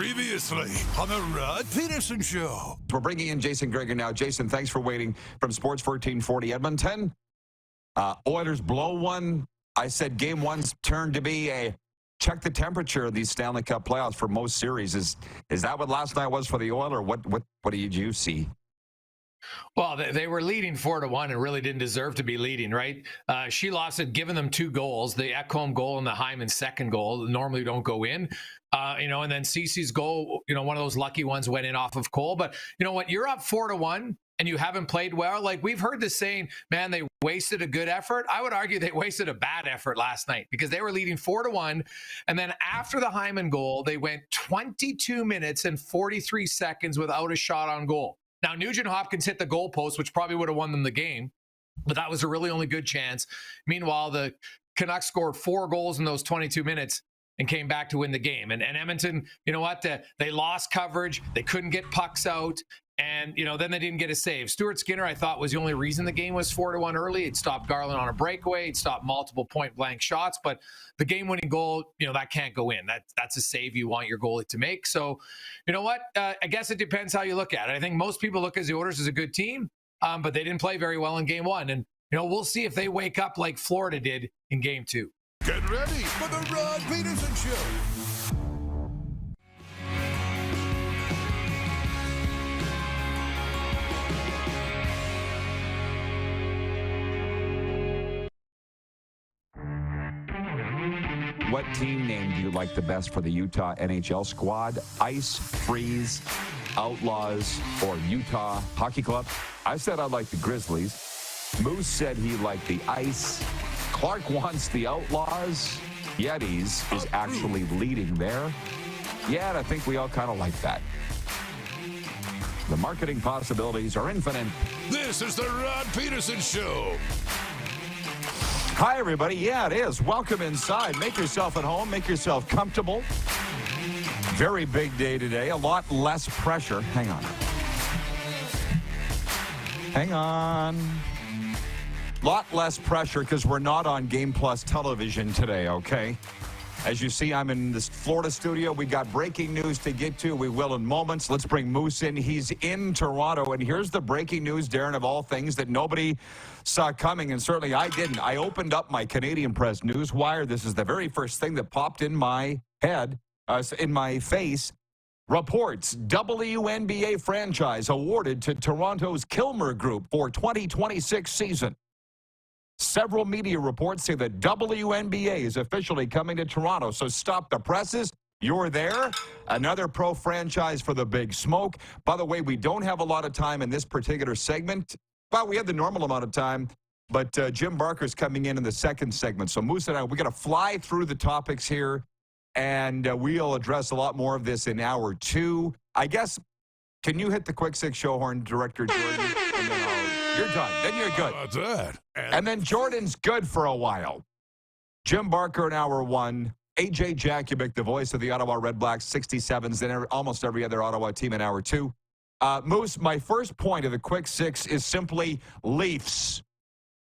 Previously on the Rod Pedersen Show. We're bringing in Jason Greger now. Jason, thanks for waiting from Sports 1440 Edmonton. Oilers blow one. I said game one's turned to be a check the temperature of these Stanley Cup playoffs for most series. Is that what last night was for the Oilers? What did you see? Well, they were leading 4-1 and really didn't deserve to be leading, right? Sheloff had given them 2 goals, the Ekholm goal and the Hyman second goal normally don't go in, and then Cece's goal, one of those lucky ones went in off of Cole. But you know what? You're up 4-1 and you haven't played well. Like we've heard this saying, man, they wasted a good effort. I would argue they wasted a bad effort last night because they were leading 4-1. And then after the Hyman goal, they went 22 minutes and 43 seconds without a shot on goal. Now, Nugent Hopkins hit the goalpost, which probably would have won them the game, but that was a really only good chance. Meanwhile, the Canucks scored 4 goals in those 22 minutes and came back to win the game. And Edmonton, you know what? They lost coverage. They couldn't get pucks out. And, then they didn't get a save. Stuart Skinner, I thought, was the only reason the game was 4-1 early. It stopped Garland on a breakaway. It stopped multiple point-blank shots. But the game-winning goal, that can't go in. That's a save you want your goalie to make. So, you know what? I guess it depends how you look at it. I think most people look at the Oilers as a good team, but they didn't play very well in game one. And, we'll see if they wake up like Florida did in game 2. Get ready for the Rod Pedersen Show. What team name do you like the best for the Utah NHL squad? Ice, Freeze, Outlaws, or Utah Hockey Club? I said I like the Grizzlies. Moose said he liked the Ice. Clark wants the Outlaws. Yetis is actually leading there. Yeah, and I think we all kind of like that. The marketing possibilities are infinite. This is the Rod Pedersen Show. Hi, everybody. Yeah, it is. Welcome inside. Make yourself at home. Make yourself comfortable. Very big day today. A lot less pressure. Hang on. Hang on. Lot less pressure because we're not on Game Plus television today, okay? As you see, I'm in this Florida studio. We got breaking news to get to. We will in moments. Let's bring Moose in. He's in Toronto. And here's the breaking news, Darren, of all things that nobody saw coming. And certainly I didn't. I opened up my Canadian Press Newswire. This is the very first thing that popped in my head, in my face. Reports, WNBA franchise awarded to Toronto's Kilmer Group for 2026 season. Several media reports say that WNBA is officially coming to Toronto, so stop the presses. You're there. Another pro franchise for the Big Smoke. By the way, we don't have a lot of time in this particular segment. Well, we have the normal amount of time, but Jim Barker's coming in the second segment. So Moose and I, we're going to fly through the topics here, and we'll address a lot more of this in hour 2. I guess, can you hit the quick 6 show horn, Director Jordan? And then you're done. Then you're good. That's that. And then Jordan's good for a while. Jim Barker in hour 1. AJ Jakubec, the voice of the Ottawa REDBLACKS 67s, and almost every other Ottawa team in hour 2. Moose, my first point of the quick 6 is simply Leafs.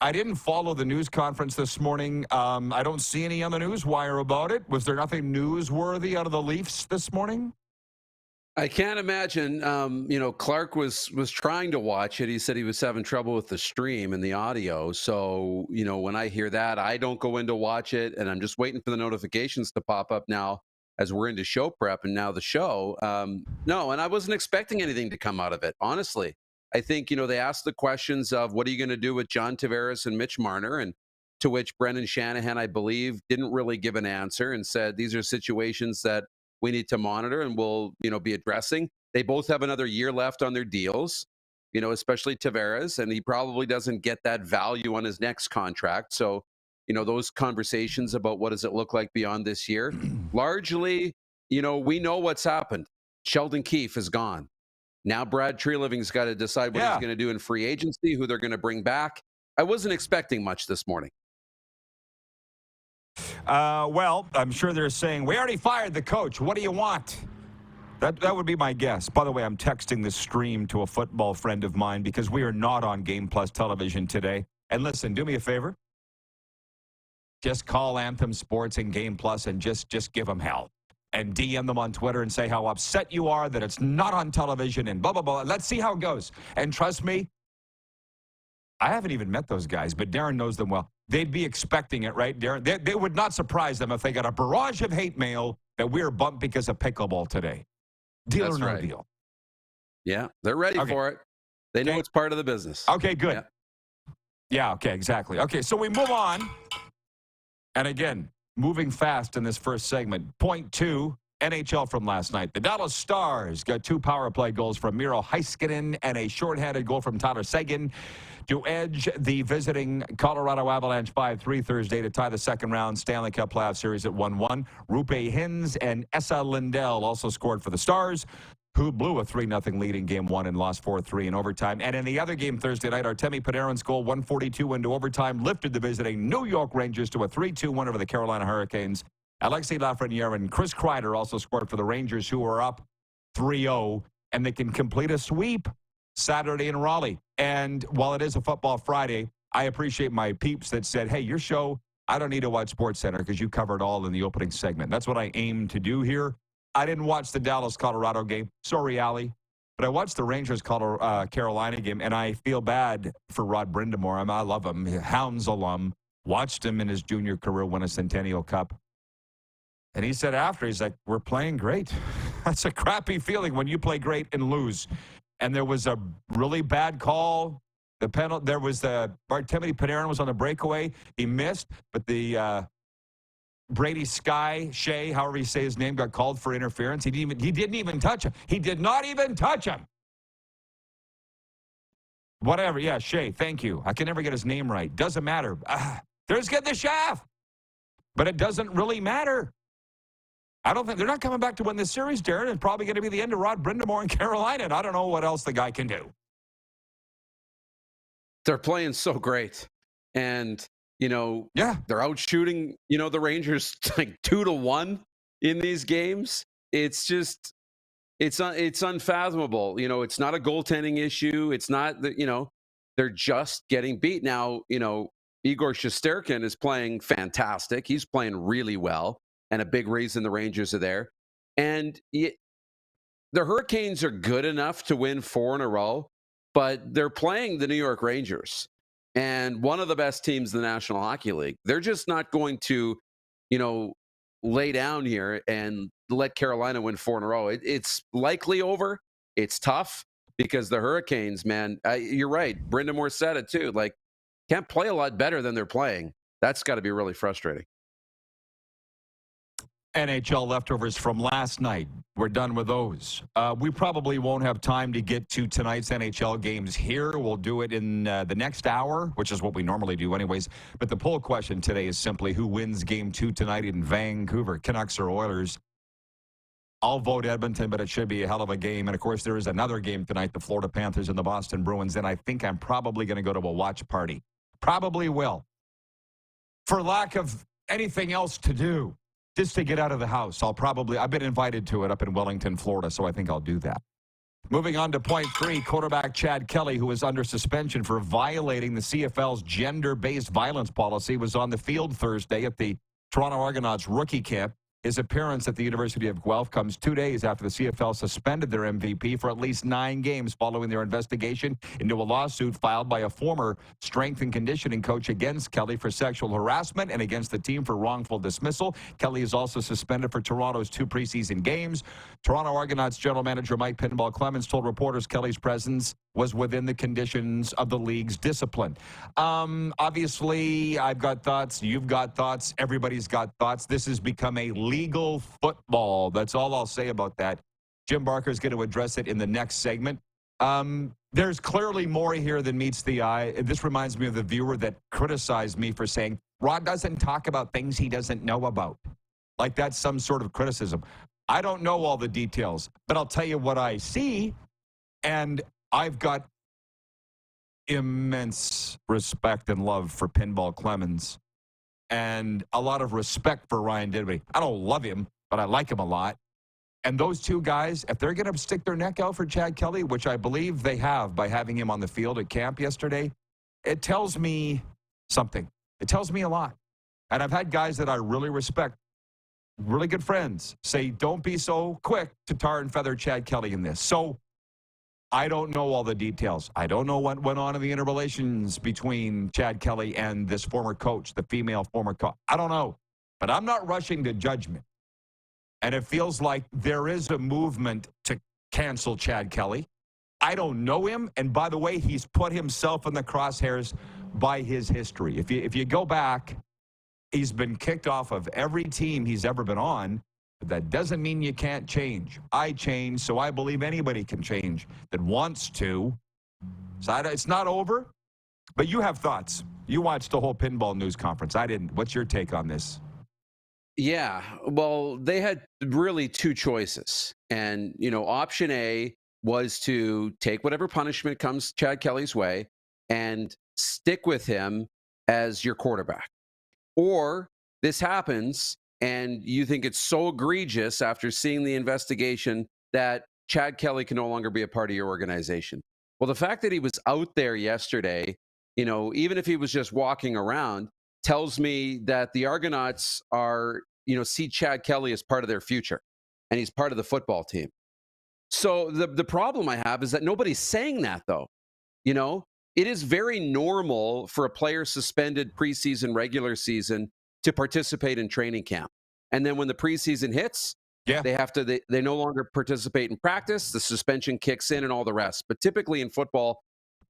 I didn't follow the news conference this morning. I don't see any on the news wire about it. Was there nothing newsworthy out of the Leafs this morning? I can't imagine. Clark was trying to watch it. He said he was having trouble with the stream and the audio. So, when I hear that, I don't go in to watch it, and I'm just waiting for the notifications to pop up now as we're into show prep and now the show. No, and I wasn't expecting anything to come out of it, honestly. I think, they asked the questions of what are you going to do with John Tavares and Mitch Marner, and to which Brendan Shanahan, I believe, didn't really give an answer and said these are situations that we need to monitor and we'll, be addressing. They both have another year left on their deals, especially Tavares, and he probably doesn't get that value on his next contract. So, those conversations about what does it look like beyond this year, largely, we know what's happened. Sheldon Keefe is gone. Now Brad Treliving's got to decide what he's going to do in free agency, who they're going to bring back. I wasn't expecting much this morning. Well, I'm sure they're saying, we already fired the coach. What do you want? That would be my guess. By the way, I'm texting this stream to a football friend of mine because we are not on Game Plus television today. And listen, do me a favor. Just call Anthem Sports and Game Plus and just give them hell. and DM them on Twitter and say how upset you are that it's not on television and blah, blah, blah. Let's see how it goes. And trust me, I haven't even met those guys, but Darren knows them well. They'd be expecting it, right, Darren? They would not surprise them if they got a barrage of hate mail that we're bumped because of pickleball today. Deal That's or no right. deal? Yeah, they're ready for it. They know it's part of the business. Okay, good. Yeah, okay, exactly. Okay, so we move on. And again, moving fast in this first segment. Point 2, NHL from last night. The Dallas Stars got 2 power play goals from Miro Heiskanen and a shorthanded goal from Tyler Seguin to edge the visiting Colorado Avalanche 5-3 Thursday to tie the second round Stanley Cup playoff series at 1-1. Rupe Hintz and Esa Lindell also scored for the Stars, who blew a 3-0 lead in Game 1 and lost 4-3 in overtime. And in the other game Thursday night, Artemi Panarin's goal, 142 into overtime, lifted the visiting New York Rangers to a 3-2 win over the Carolina Hurricanes. Alexei Lafreniere and Chris Kreider also scored for the Rangers, who are up 3-0, and they can complete a sweep Saturday in Raleigh. And while it is a football Friday, I appreciate my peeps that said, hey, your show, I don't need to watch SportsCenter because you covered all in the opening segment. That's what I aim to do here. I didn't watch the Dallas-Colorado game. Sorry, Allie. But I watched the Rangers-Carolina game, and I feel bad for Rod Brindamore. I love him. Hounds alum. Watched him in his junior career win a Centennial Cup. And he said after, he's like, we're playing great. That's a crappy feeling when you play great and lose. And there was a really bad call. The penalty. There was Artemi Panarin was on the breakaway. He missed, but the Brady Shea, however you say his name, got called for interference. He didn't even touch him. He did not even touch him. Whatever. Yeah, Shea. Thank you. I can never get his name right. Doesn't matter. They're just getting the shaft, but it doesn't really matter. I don't think they're not coming back to win this series, Darren. It's probably going to be the end of Rod Brindamore in Carolina, and I don't know what else the guy can do. They're playing so great. And, they're out shooting, the Rangers like 2-1 in these games. It's just, it's unfathomable. It's not a goaltending issue. It's not that, they're just getting beat. Now, Igor Shesterkin is playing fantastic. He's playing really well. And a big reason the Rangers are there. And the Hurricanes are good enough to win 4 in a row, but they're playing the New York Rangers and one of the best teams in the National Hockey League. They're just not going to, lay down here and let Carolina win 4 in a row. It's likely over. It's tough because the Hurricanes, man, you're right. Brindamore said it too. Like, can't play a lot better than they're playing. That's got to be really frustrating. NHL leftovers from last night. We're done with those. We probably won't have time to get to tonight's NHL games here. We'll do it in the next hour, which is what we normally do anyways. But the poll question today is simply who wins Game 2 tonight in Vancouver, Canucks or Oilers? I'll vote Edmonton, but it should be a hell of a game. And, of course, there is another game tonight, the Florida Panthers and the Boston Bruins. And I think I'm probably going to go to a watch party. Probably will. For lack of anything else to do. Just to get out of the house. I've been invited to it up in Wellington, Florida, so I think I'll do that. Moving on to point 3, quarterback Chad Kelly, who is under suspension for violating the CFL's gender-based violence policy, was on the field Thursday at the Toronto Argonauts rookie camp. His appearance at the University of Guelph comes 2 days after the CFL suspended their MVP for at least 9 games following their investigation into a lawsuit filed by a former strength and conditioning coach against Kelly for sexual harassment and against the team for wrongful dismissal. Kelly is also suspended for Toronto's 2 preseason games. Toronto Argonauts general manager Mike Pinball Clemens told reporters Kelly's presence was within the conditions of the league's discipline. Obviously, I've got thoughts. You've got thoughts. Everybody's got thoughts. This has become a legal football. That's all I'll say about that. Jim Barker is going to address it in the next segment. There's clearly more here than meets the eye. This reminds me of the viewer that criticized me for saying, Rod doesn't talk about things he doesn't know about. Like that's some sort of criticism. I don't know all the details, but I'll tell you what I see, and I've got immense respect and love for Pinball Clemens and a lot of respect for Ryan Dinwiddie. I don't love him, but I like him a lot. And those 2 guys, if they're going to stick their neck out for Chad Kelly, which I believe they have by having him on the field at camp yesterday, it tells me something. It tells me a lot. And I've had guys that I really respect really good friends, say, don't be so quick to tar and feather Chad Kelly in this. So I don't know all the details. I don't know what went on in the interrelations between Chad Kelly and this former coach, the female former coach. I don't know. But I'm not rushing to judgment. And it feels like there is a movement to cancel Chad Kelly. I don't know him. And by the way, he's put himself in the crosshairs by his history. If you go back, he's been kicked off of every team he's ever been on. But that doesn't mean you can't change. I change, so I believe anybody can change that wants to. So it's not over. But you have thoughts. You watched the whole pinball news conference. I didn't. What's your take on this? Yeah, well, they had really two choices. And, option A was to take whatever punishment comes Chad Kelly's way and stick with him as your quarterback. Or this happens and you think it's so egregious after seeing the investigation that Chad Kelly can no longer be a part of your organization. Well, the fact that he was out there yesterday, even if he was just walking around, tells me that the Argonauts are, see Chad Kelly as part of their future, and he's part of the football team. So the problem I have is that nobody's saying that, though. It is very normal for a player suspended preseason, regular season to participate in training camp. And then when the preseason hits, they no longer participate in practice, the suspension kicks in and all the rest. But typically in football,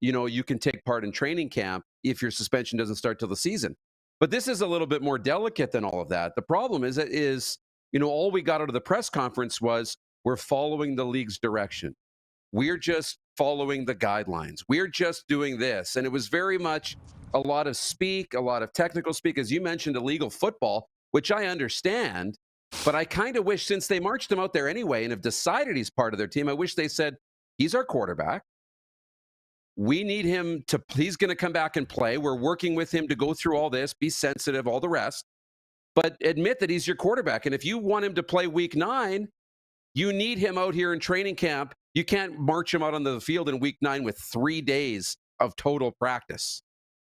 you can take part in training camp if your suspension doesn't start till the season. But this is a little bit more delicate than all of that. The problem is all we got out of the press conference was we're following the league's direction. We're just following the guidelines. We're just doing this. And it was very much a lot of speak, a lot of technical speak. As you mentioned, illegal football, which I understand. But I kind of wish, since they marched him out there anyway and have decided he's part of their team, I wish they said, he's our quarterback. We need him he's going to come back and play. We're working with him to go through all this, be sensitive, all the rest. But admit that he's your quarterback. And if you want him to play week 9, you need him out here in training camp. You can't march him out on the field in week 9 with 3 days of total practice.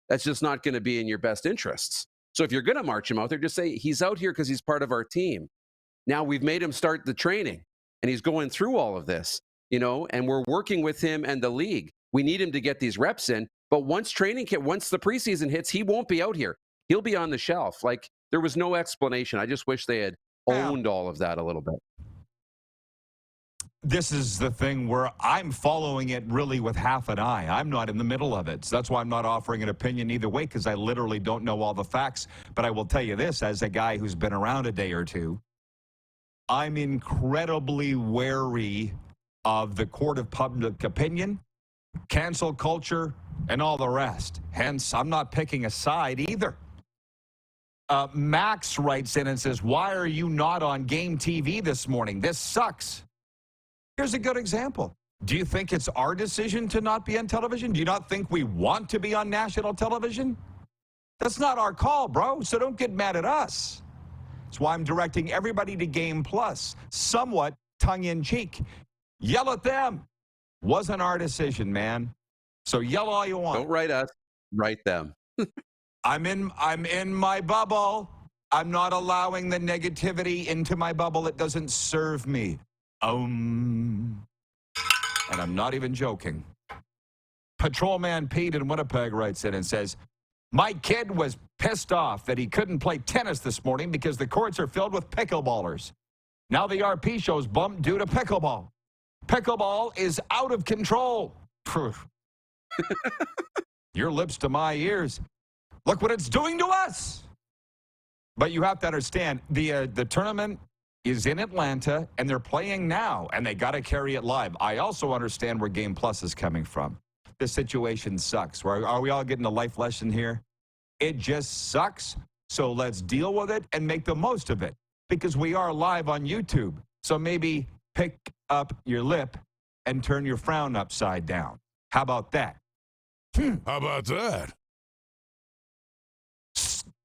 That's just not going to be in your best interests. So if you're going to march him out there, just say he's out here because he's part of our team. Now we've made him start the training and he's going through all of this, and we're working with him and the league. We need him to get these reps in. But once the preseason hits, he won't be out here. He'll be on the shelf. Like, there was no explanation. I just wish they had owned all of that a little bit. This is the thing where I'm following it really with half an eye. I'm not in the middle of it. So that's why I'm not offering an opinion either way, because I literally don't know all the facts. But I will tell you this, as a guy who's been around a day or two, I'm incredibly wary of the court of public opinion, cancel culture, and all the rest. Hence, I'm not picking a side either. Max writes in and says, why are you not on Game TV this morning? This sucks. Here's a good example. Do you think it's our decision to not be on television? Do you not think we want to be on national television? That's not our call, bro, so don't get mad at us. That's why I'm directing everybody to Game Plus, somewhat tongue-in-cheek. Yell at them. Wasn't our decision, man. So yell all you want. Don't write us, write them. I'm in my bubble. I'm not allowing the negativity into my bubble. It doesn't serve me. And I'm not even joking. Patrolman Pete in Winnipeg writes in and says, my kid was pissed off that he couldn't play tennis this morning because the courts are filled with pickleballers. Now the RP show's bumped due to pickleball. Pickleball is out of control. Your lips to my ears. Look what it's doing to us. But you have to understand, the tournament is in Atlanta, and they're playing now, and they got to carry it live. I also understand where Game Plus is coming from. This situation sucks. Are we all getting a life lesson here? It just sucks, so let's deal with it and make the most of it, because we are live on YouTube. So maybe pick up your lip and turn your frown upside down. How about that? How about that?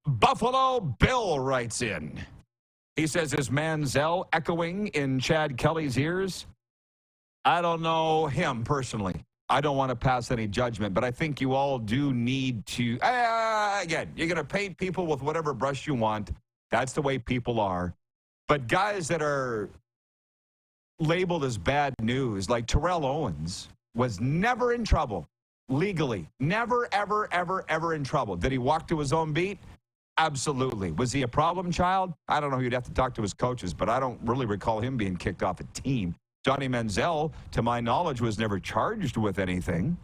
Buffalo Bill writes in. He says, is Manziel echoing in Chad Kelly's ears? I don't know him personally. I don't want to pass any judgment, but I think you all do need to, again, you're going to paint people with whatever brush you want. That's the way people are. But guys that are labeled as bad news, like Terrell Owens, was never in trouble legally. Never, ever, ever, ever in trouble. Did he walk to his own beat? Absolutely. Was he a problem child? I don't know. You'd have to talk to his coaches, but I don't really recall him being kicked off a team. Johnny Manziel, to my knowledge, was never charged with anything.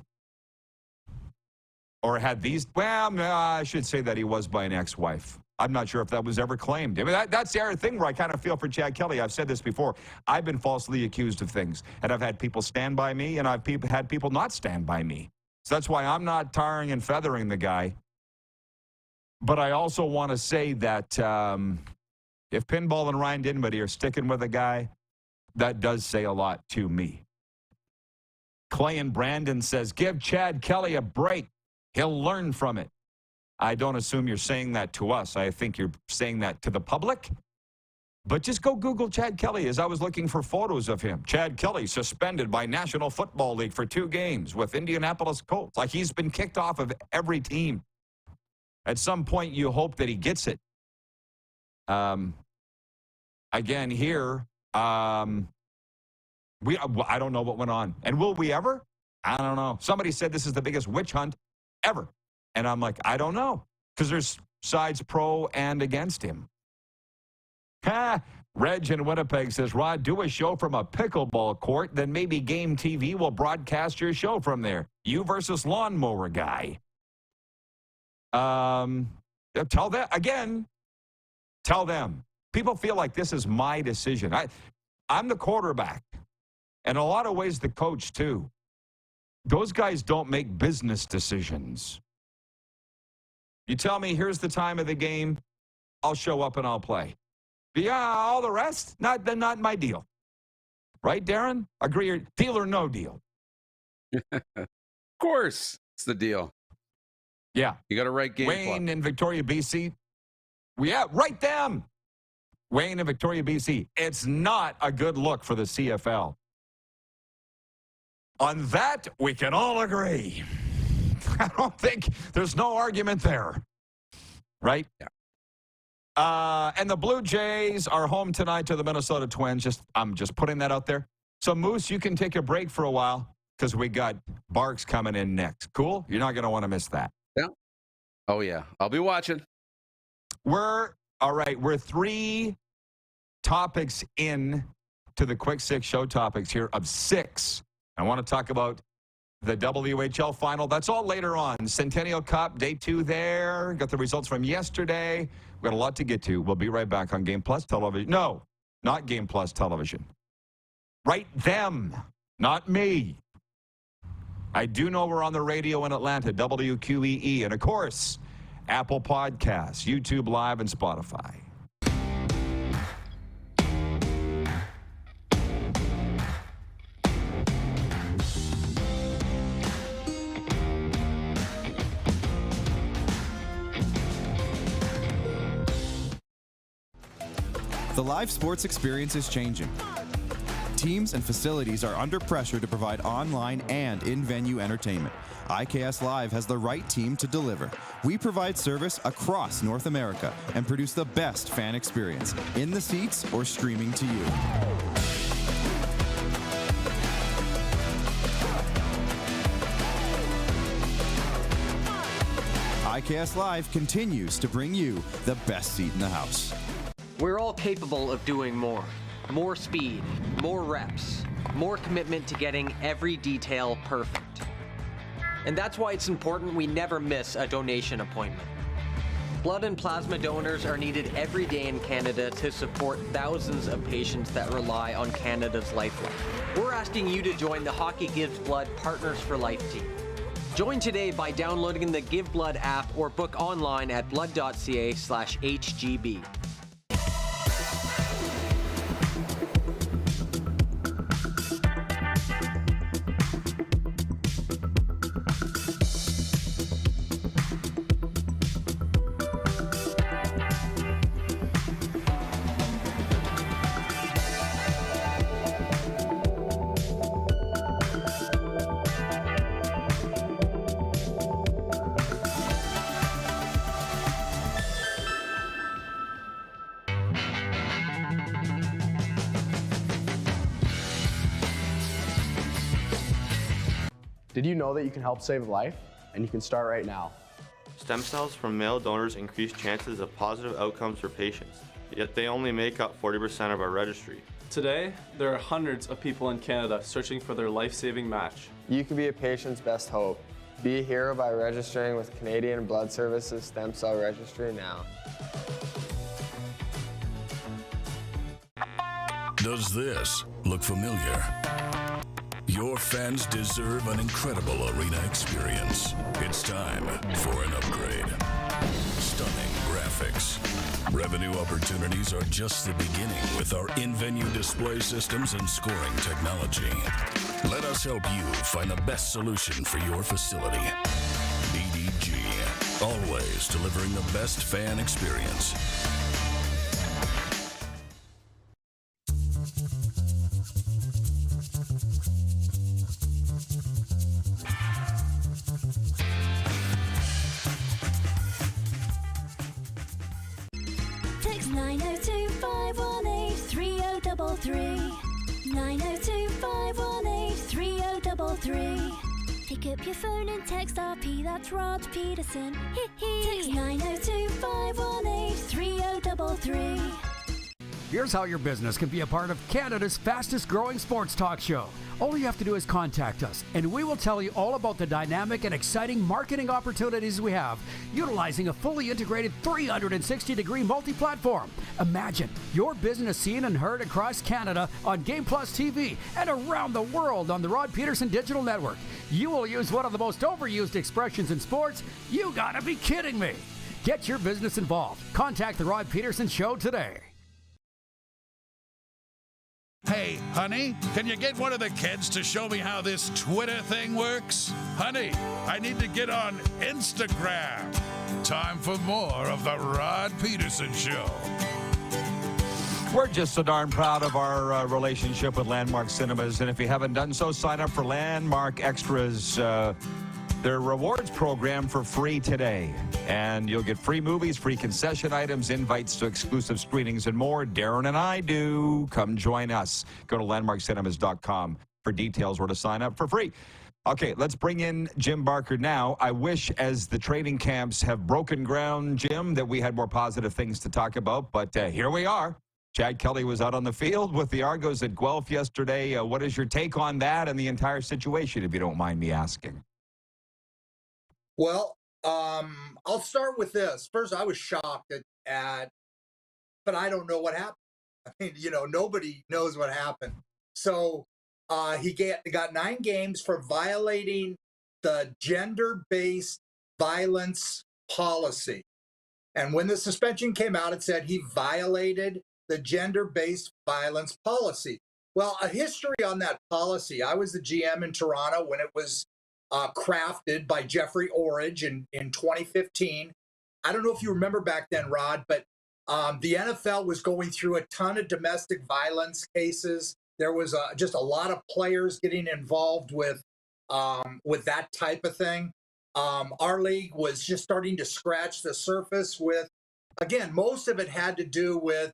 Or had these, well, no, I should say that he was by an ex-wife. I'm not sure if that was ever claimed. I mean, that's the other thing where I kind of feel for Chad Kelly. I've said this before. I've been falsely accused of things, and I've had people stand by me, and I've had people not stand by me. So that's why I'm not tarring and feathering the guy. But I also want to say that if Pinball and Ryan Dinwiddie are sticking with a guy, that does say a lot to me. Clay and Brandon says, give Chad Kelly a break. He'll learn from it. I don't assume you're saying that to us. I think you're saying that to the public. But just go Google Chad Kelly, as I was looking for photos of him. Chad Kelly suspended by National Football League for 2 games with Indianapolis Colts. Like, he's been kicked off of every team. At some point, you hope that he gets it. Again, here, I don't know what went on. And will we ever? I don't know. Somebody said this is the biggest witch hunt ever. And I'm like, I don't know. Because there's sides pro and against him. Reg in Winnipeg says, Rod, do a show from a pickleball court, then maybe Game TV will broadcast your show from there. You versus lawnmower guy. Tell them, again, tell them. People feel like this is my decision. I'm the quarterback. In a lot of ways, the coach, too. Those guys don't make business decisions. You tell me, here's the time of the game, I'll show up and I'll play. Yeah, all the rest, not my deal. Right, Darren? Agree or deal or no deal? Of course, it's the deal. Yeah. You got to write game Wayne plot. in Victoria, BC. Yeah, write them. Wayne in Victoria, BC. It's not a good look for the CFL. On that, we can all agree. I don't think there's no argument there. Right? Yeah. And the Blue Jays are home tonight to the Minnesota Twins. I'm just putting that out there. So, Moose, you can take a break for a while because we got Barks coming in next. Cool? You're not going to want to miss that. Yeah. Oh, yeah. I'll be watching. All right. We're 3 topics in to the Quick 6 show topics here of 6. I want to talk about the WHL final. That's all later on. Centennial Cup, day 2 there. Got the results from yesterday. We've got a lot to get to. We'll be right back on Game Plus Television. No, not Game Plus Television. Write them, not me. I do know we're on the radio in Atlanta, WQEE, and of course, Apple Podcasts, YouTube Live, and Spotify. The live sports experience is changing. Teams and facilities are under pressure to provide online and in-venue entertainment. IKS Live has the right team to deliver. We provide service across North America and produce the best fan experience, in the seats or streaming to you. IKS Live continues to bring you the best seat in the house. We're all capable of doing more. More speed, more reps, more commitment to getting every detail perfect. And that's why it's important we never miss a donation appointment. Blood and plasma donors are needed every day in Canada to support thousands of patients that rely on Canada's lifeline. We're asking you to join the Hockey Gives Blood Partners for Life team. Join today by downloading the Give Blood app or book online at blood.ca/HGB. Did you know that you can help save a life? And you can start right now. Stem cells from male donors increase chances of positive outcomes for patients, yet they only make up 40% of our registry. Today, there are hundreds of people in Canada searching for their life-saving match. You can be a patient's best hope. Be a hero by registering with Canadian Blood Services Stem Cell Registry now. Does this look familiar? Your fans deserve an incredible arena experience. It's time for an upgrade. Stunning graphics. Revenue opportunities are just the beginning with our in-venue display systems and scoring technology. Let us help you find the best solution for your facility. BDG, always delivering the best fan experience. Text 902-518-3033. 902-518-3033. Pick up your phone and text RP, that's Rod Pedersen. Text 902-518-3033. Here's how your business can be a part of Canada's fastest growing sports talk show. All you have to do is contact us, and we will tell you all about the dynamic and exciting marketing opportunities we have, utilizing a fully integrated 360-degree multi-platform. Imagine your business seen and heard across Canada on Game Plus TV and around the world on the Rod Pedersen Digital Network. You will use one of the most overused expressions in sports. You gotta be kidding me. Get your business involved. Contact the Rod Pedersen Show today. Hey, honey, can you get one of the kids to show me how this Twitter thing works? Honey, I need to get on Instagram. Time for more of the Rod Pedersen Show. We're just so darn proud of our relationship with Landmark Cinemas, and if you haven't done so, sign up for Landmark Extras, their rewards program, for free today. And you'll get free movies, free concession items, invites to exclusive screenings, and more. Darren and I do. Come join us. Go to landmarkcinemas.com for details or to sign up for free. Okay, let's bring in Jim Barker now. I wish, as the training camps have broken ground, Jim, that we had more positive things to talk about, but here we are. Chad Kelly was out on the field with the Argos at Guelph yesterday. What is your take on that and the entire situation, if you don't mind me asking? Well, I'll start with this. First, I was shocked but I don't know what happened. I mean, nobody knows what happened. So he got 9 games for violating the gender-based violence policy. And when the suspension came out, it said he violated the gender-based violence policy. Well, a history on that policy. I was the GM in Toronto when it was crafted by Jeffrey Orridge in 2015. I don't know if you remember back then, Rod, but the NFL was going through a ton of domestic violence cases. There was just a lot of players getting involved with that type of thing. Our league was just starting to scratch the surface with, again, most of it had to do with,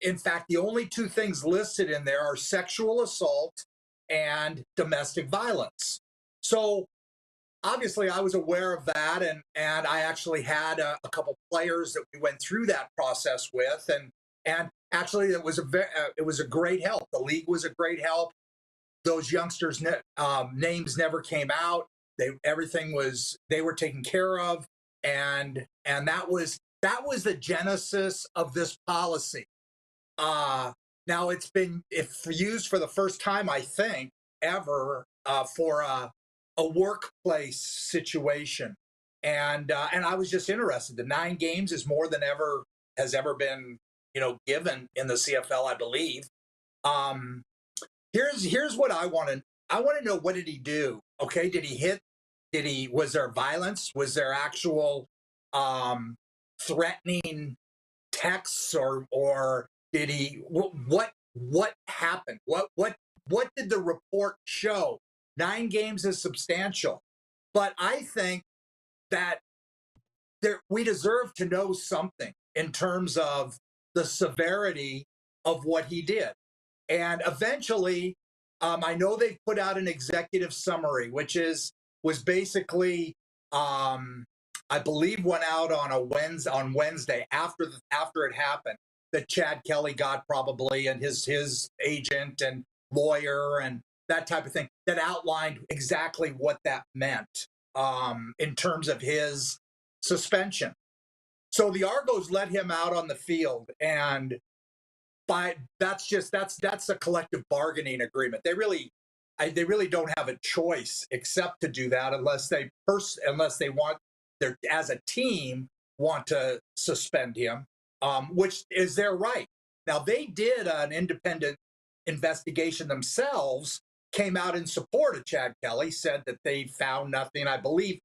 in fact, the only 2 things listed in there are sexual assault and domestic violence. So obviously I was aware of that, and I actually had a couple players that we went through that process with, and actually it was a great help. The league was a great help. Those youngsters' names never came out. They were taken care of, and that was the genesis of this policy. Now it's been used for the first time, I think, ever for a workplace situation, and I was just interested. The 9 games is more than has ever been given in the CFL, I believe. Here's what I want to know. What did he do? Okay, did he hit? Was there violence? Was there actual threatening texts, or did he? What happened? What did the report show? 9 games is substantial, but I think that we deserve to know something in terms of the severity of what he did. And eventually, I know they put out an executive summary, which was basically, I believe, went out on Wednesday after it happened, that Chad Kelly got probably, and his agent and lawyer and that type of thing, that outlined exactly what that meant in terms of his suspension. So the Argos let him out on the field, and that's a collective bargaining agreement. They really don't have a choice except to do that unless they want as a team want to suspend him, which is their right. Now, they did an independent investigation themselves, came out in support of Chad Kelly, said that they found nothing. I believe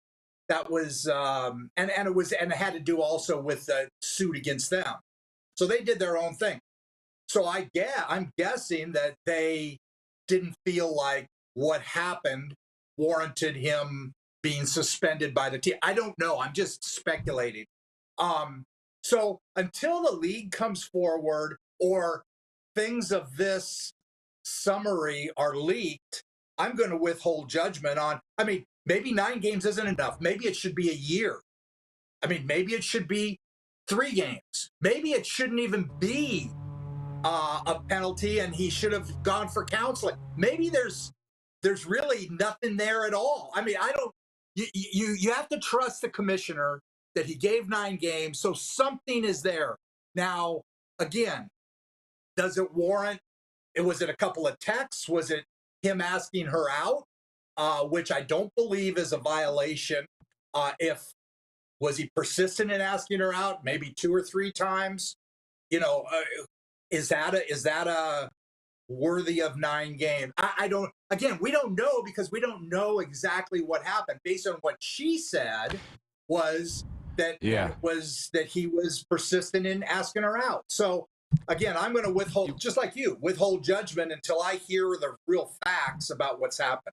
that was and it had to do also with the suit against them. So they did their own thing. So I'm guessing that they didn't feel like what happened warranted him being suspended by the team. I don't know. I'm just speculating. So until the league comes forward or things of this summary are leaked, I'm going to withhold judgment on. I mean, maybe 9 games isn't enough. Maybe it should be a year. I mean, maybe it should be 3 games. Maybe it shouldn't even be a penalty, and he should have gone for counseling. Maybe there's really nothing there at all. I mean, I don't. You have to trust the commissioner that he gave 9 games, so something is there. Now, again, does it warrant? Was it a couple of texts? Was it him asking her out, which I don't believe is a violation? Was he persistent in asking her out? Maybe 2 or 3 times. Is that a worthy of 9 games? I don't. Again, we don't know because we don't know exactly what happened. Based on what she said, was that he was persistent in asking her out. So again, I'm going to withhold, just like you, withhold judgment until I hear the real facts about what's happened.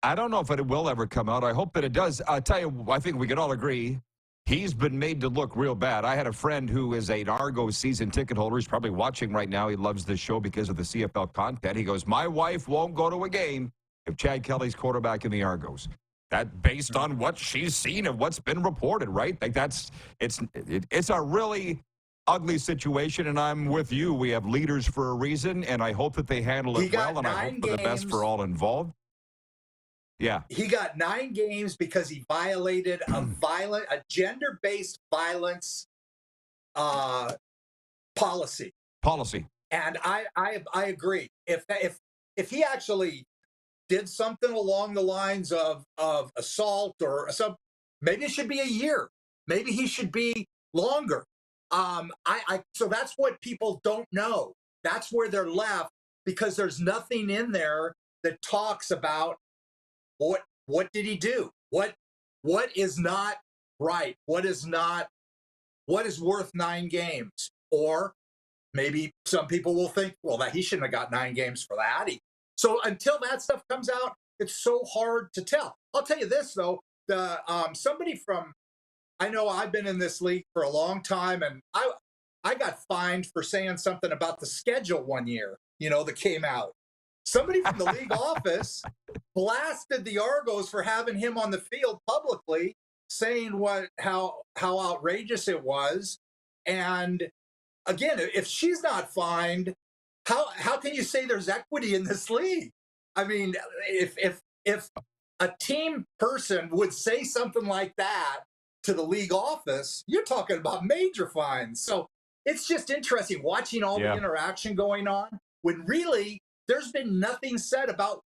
I don't know if it will ever come out. I hope that it does. I'll tell you, I think we can all agree he's been made to look real bad. I had a friend who is an Argos season ticket holder. He's probably watching right now. He loves this show because of the CFL content. He goes, my wife won't go to a game if Chad Kelly's quarterback in the Argos. That based on what she's seen and what's been reported, right? Like it's a really ugly situation, and I'm with you. We have leaders for a reason, and I hope that they handle it well, and I hope for the best for all involved. Yeah. He got 9 games because he violated a gender-based violence policy. And I agree. If he actually did something along the lines of assault or something, maybe it should be a year. Maybe he should be longer. So that's what people don't know. That's where they're left, because there's nothing in there that talks about what did he do? What is not right? What is worth 9 games? Or maybe some people will think, well, that he shouldn't have got 9 games for that. So until that stuff comes out, it's so hard to tell. I'll tell you this though, I know I've been in this league for a long time, and I got fined for saying something about the schedule one year, that came out. Somebody from the league office blasted the Argos for having him on the field publicly, saying how outrageous it was. And again, if she's not fined, how can you say there's equity in this league? I mean, if a team person would say something like that to the league office, you're talking about major fines. So it's just interesting watching all the interaction going on when really there's been nothing said about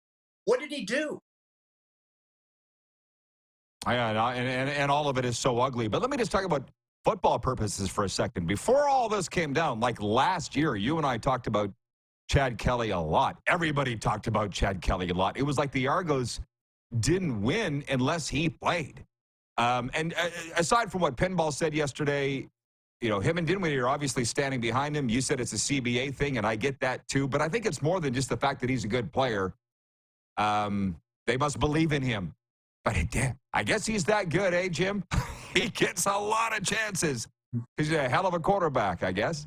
what did he do. And all of it is so ugly. But let me just talk about football purposes for a second. Before all this came down, like last year, you and I talked about Chad Kelly a lot. Everybody talked about Chad Kelly a lot. It was like the Argos didn't win unless he played. And aside from what Pinball said yesterday, him and Dinwiddie are obviously standing behind him. You said it's a CBA thing, and I get that too. But I think it's more than just the fact that he's a good player. They must believe in him. But I guess he's that good, eh, Jim? He gets a lot of chances. He's a hell of a quarterback, I guess.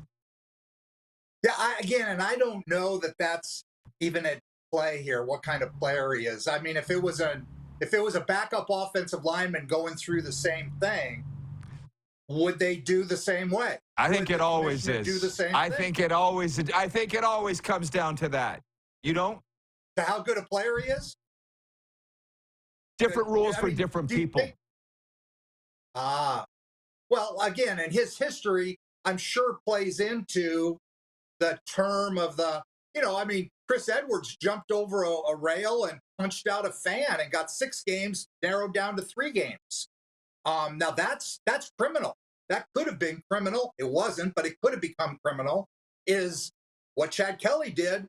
Yeah, and I don't know that that's even at play here, what kind of player he is. I mean, if it was a backup offensive lineman going through the same thing, would they do the same way? I think it always is. Do the same I thing? think it always comes down to that. You don't? To how good a player he is? Different rules for different people. Well, again, and his history, I'm sure, plays into the term of the, I mean, Chris Edwards jumped over a rail and punched out a fan and got 6 games narrowed down to 3 games. Now that's criminal. That could have been criminal. It wasn't, but it could have become criminal. Is what Chad Kelly did,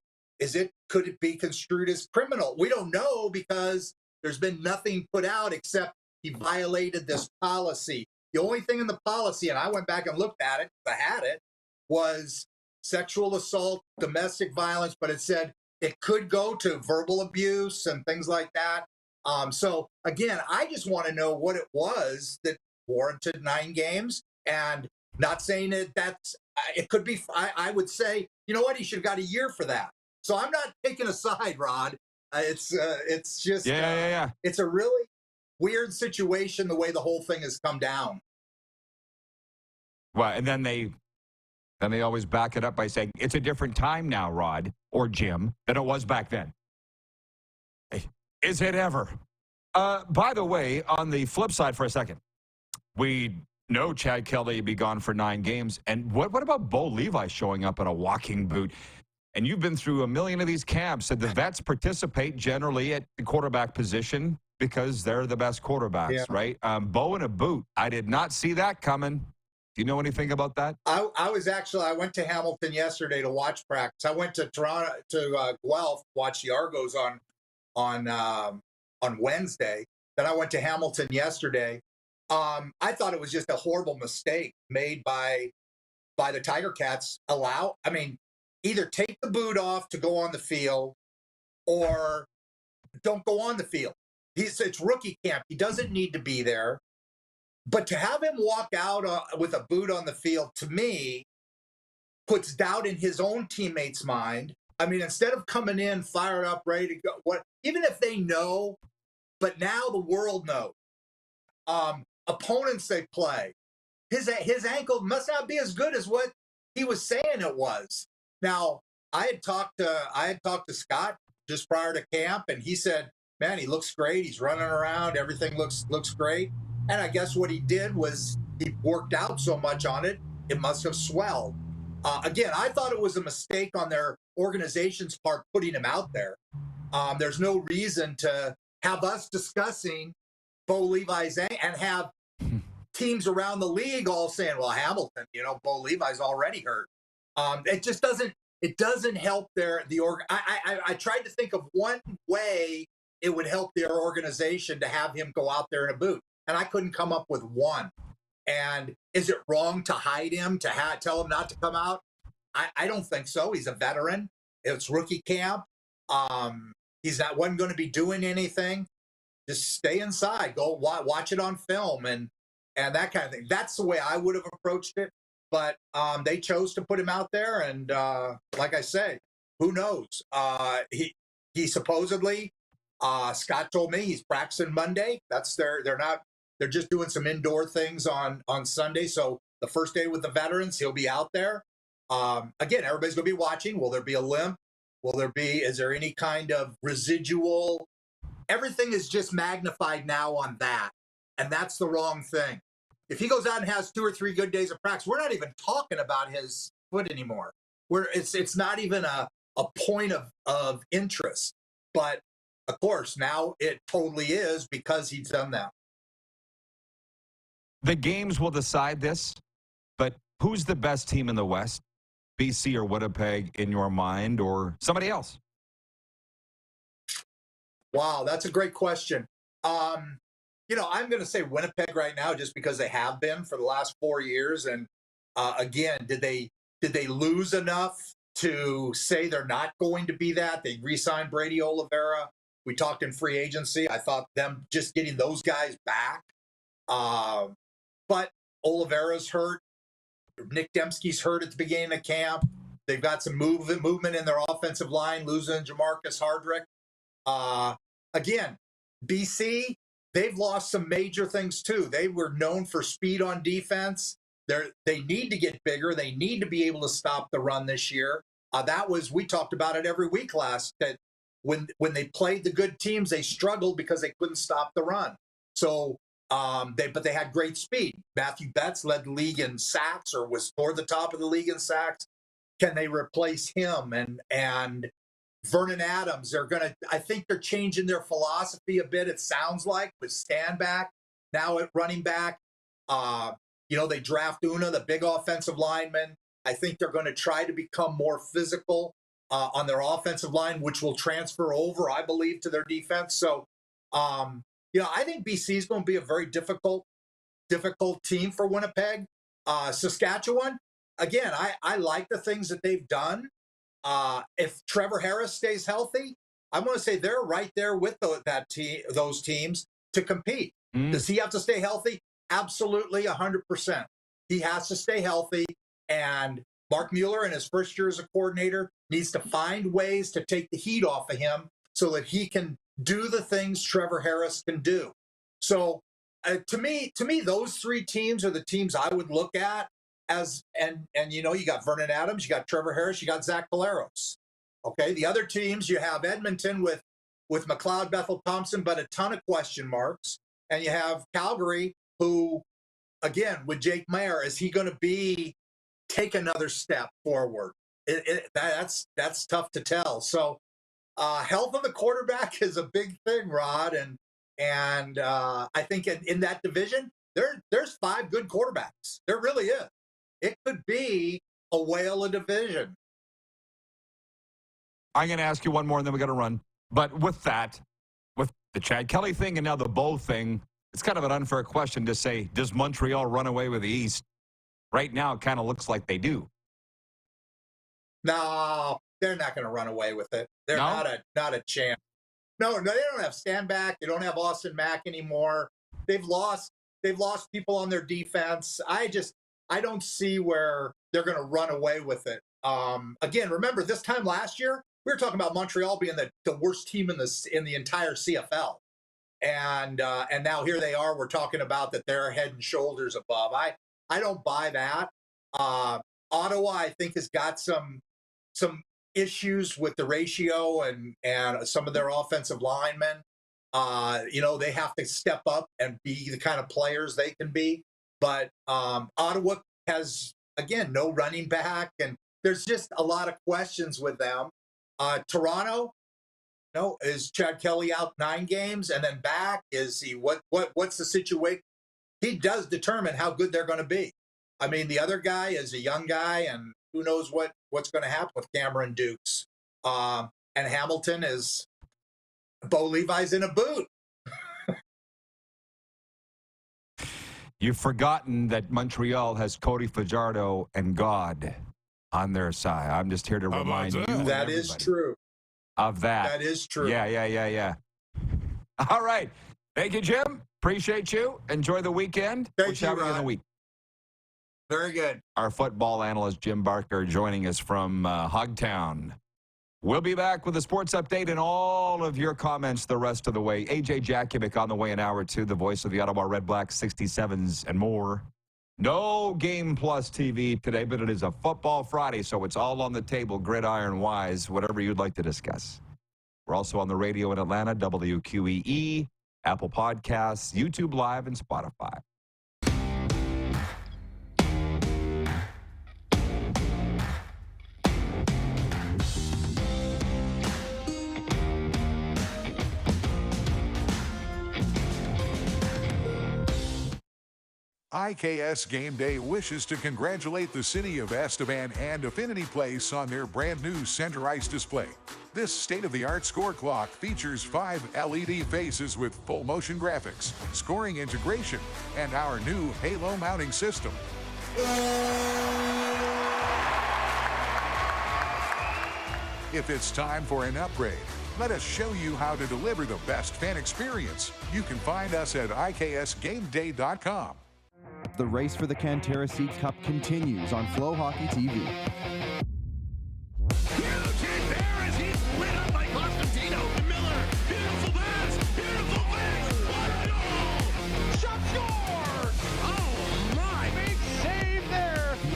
could it be construed as criminal? We don't know because there's been nothing put out except he violated this policy. The only thing in the policy, and I went back and looked at it, I had it, was sexual assault, domestic violence, but it said it could go to verbal abuse and things like that. So again, I just want to know what it was that warranted 9 games, and not saying it could be, I would say, you know what, he should have got a year for that. So I'm not taking a side, Rod. It's just, it's a really weird situation, the way the whole thing has come down. Well, and then they always back it up by saying it's a different time now, Rod or Jim, than it was back then. Is it ever? By the way, on the flip side for a second, we know Chad Kelly be gone for 9 games. And what about Bo Levi showing up in a walking boot? And you've been through a million of these camps. And the vets participate generally at the quarterback position because they're the best quarterbacks, right? Bo in a boot. I did not see that coming. Do you know anything about that? I went to Hamilton yesterday to watch practice. I went to Toronto, to Guelph, watch the Argos on Wednesday. Then I went to Hamilton yesterday. I thought it was just a horrible mistake made by the Tiger Cats. Either take the boot off to go on the field or don't go on the field. It's rookie camp. He doesn't need to be there. But to have him walk out with a boot on the field, to me, puts doubt in his own teammates' mind. I mean, instead of coming in fired up, ready to go, even if they know, but now the world knows. Opponents they play, his ankle must not be as good as what he was saying it was. Now, I had talked to Scott just prior to camp, and he said, "Man, he looks great. He's running around. Everything looks great." And I guess what he did was he worked out so much on it, it must have swelled. Again, I thought it was a mistake on their organization's part putting him out there. There's no reason to have us discussing Bo Levi's and have teams around the league all saying, "Well, Hamilton, Bo Levi's already hurt." It just doesn't help I tried to think of one way it would help their organization to have him go out there in a boot, and I couldn't come up with one. And is it wrong to hide him, to tell him not to come out? I don't think so. He's a veteran. It's rookie camp. Wasn't going to be doing anything. Just stay inside. Go watch it on film and that kind of thing. That's the way I would have approached it. But they chose to put him out there, and like I say, who knows? He supposedly, Scott told me he's practicing Monday. They're just doing some indoor things on Sunday. So the first day with the veterans, he'll be out there. Again, everybody's going to be watching. Will there be a limp? Is there any kind of residual? Everything is just magnified now on that. And that's the wrong thing. If he goes out and has 2 or 3 good days of practice, we're not even talking about his foot anymore. It's not even a point of interest. But of course, now it totally is because he's done that. The games will decide this, but who's the best team in the West? BC or Winnipeg in your mind, or somebody else? Wow, that's a great question. I'm going to say Winnipeg right now just because they have been for the last 4 years. And again, did they lose enough to say they're not going to be that? They re-signed Brady Oliveira. We talked in free agency. I thought them just getting those guys back. But Oliveira's hurt. Nick Dembski's hurt at the beginning of camp. they've got some movement in their offensive line, losing Jamarcus Hardrick. Again, BC, they've lost some major things too. They were known for speed on defense. They need to get bigger. They need to be able to stop the run this year. We talked about it every week that when they played the good teams, they struggled because they couldn't stop the run. So, but they had great speed. Matthew Betts led the league in sacks, or was toward the top of the league in sacks. Can they replace him? And Vernon Adams, I think they're changing their philosophy a bit, it sounds like, with Stanback now at running back. They draft Una, the big offensive lineman. I think they're going to try to become more physical on their offensive line, which will transfer over, I believe, to their defense. So, I think BC is going to be a very difficult team for Winnipeg. Saskatchewan, again, I like the things that they've done. If Trevor Harris stays healthy, I'm going to say they're right there with those teams to compete. Does he have to stay healthy? Absolutely, 100%. He has to stay healthy, and Mark Mueller, in his first year as a coordinator, needs to find ways to take the heat off of him so that he can do the things Trevor Harris can do. So, to me, those three teams are the teams I would look at you got Vernon Adams, you got Trevor Harris, you got Zach Collaros. Okay, the other teams, you have Edmonton with McLeod, Bethel Thompson, but a ton of question marks, and you have Calgary, who, again, with Jake Mayer, is he going to take another step forward? That's tough to tell. So, health of the quarterback is a big thing, Rod, and I think in that division, there's 5 good quarterbacks. There really is. It could be a whale of division. I'm going to ask you one more, and then we got to run. But with that, with the Chad Kelly thing and now the Bo thing, it's kind of an unfair question to say, does Montreal run away with the East? Right now, it kind of looks like they do. No, they're not going to run away with it. They're not a chance. No, they don't have Stanback. They don't have Austin Mack anymore. They've lost people on their defense. I don't see where they're going to run away with it. Again, remember this time last year, we were talking about Montreal being the worst team in the entire CFL. And now here they are. We're talking about that they're head and shoulders above. I don't buy that. Ottawa, I think, has got some issues with the ratio and some of their offensive linemen. They have to step up and be the kind of players they can be. But Ottawa has, again, no running back, and there's just a lot of questions with them. Toronto, is Chad Kelly out 9 games and then back? Is he what's the situation? He does determine how good they're going to be. I mean, the other guy is a young guy, and who knows what's going to happen with Cameron Dukes. And Hamilton is Bo Levi's in a boot. You've forgotten that Montreal has Cody Fajardo and God on their side. I'm just here to remind you. That is true. Of that. That is true. Yeah. All right. Thank you, Jim. Appreciate you. Enjoy the weekend. Thank you, Rod. In the week. Very good. Our football analyst, Jim Barker, joining us from Hogtown. We'll be back with a sports update and all of your comments the rest of the way. AJ Jakubec on the way in hour 2, the voice of the Ottawa REDBLACKS 67s and more. No Game Plus TV today, but it is a Football Friday, so it's all on the table, gridiron-wise, whatever you'd like to discuss. We're also on the radio in Atlanta, WQEE, Apple Podcasts, YouTube Live, and Spotify. IKS Game Day wishes to congratulate the city of Estevan and Affinity Place on their brand new center ice display. This state-of-the-art score clock features 5 LED faces with full motion graphics, scoring integration, and our new Halo mounting system. If it's time for an upgrade, let us show you how to deliver the best fan experience. You can find us at IKSGameDay.com. The race for the Cantera Seat Cup continues on Flow Hockey TV.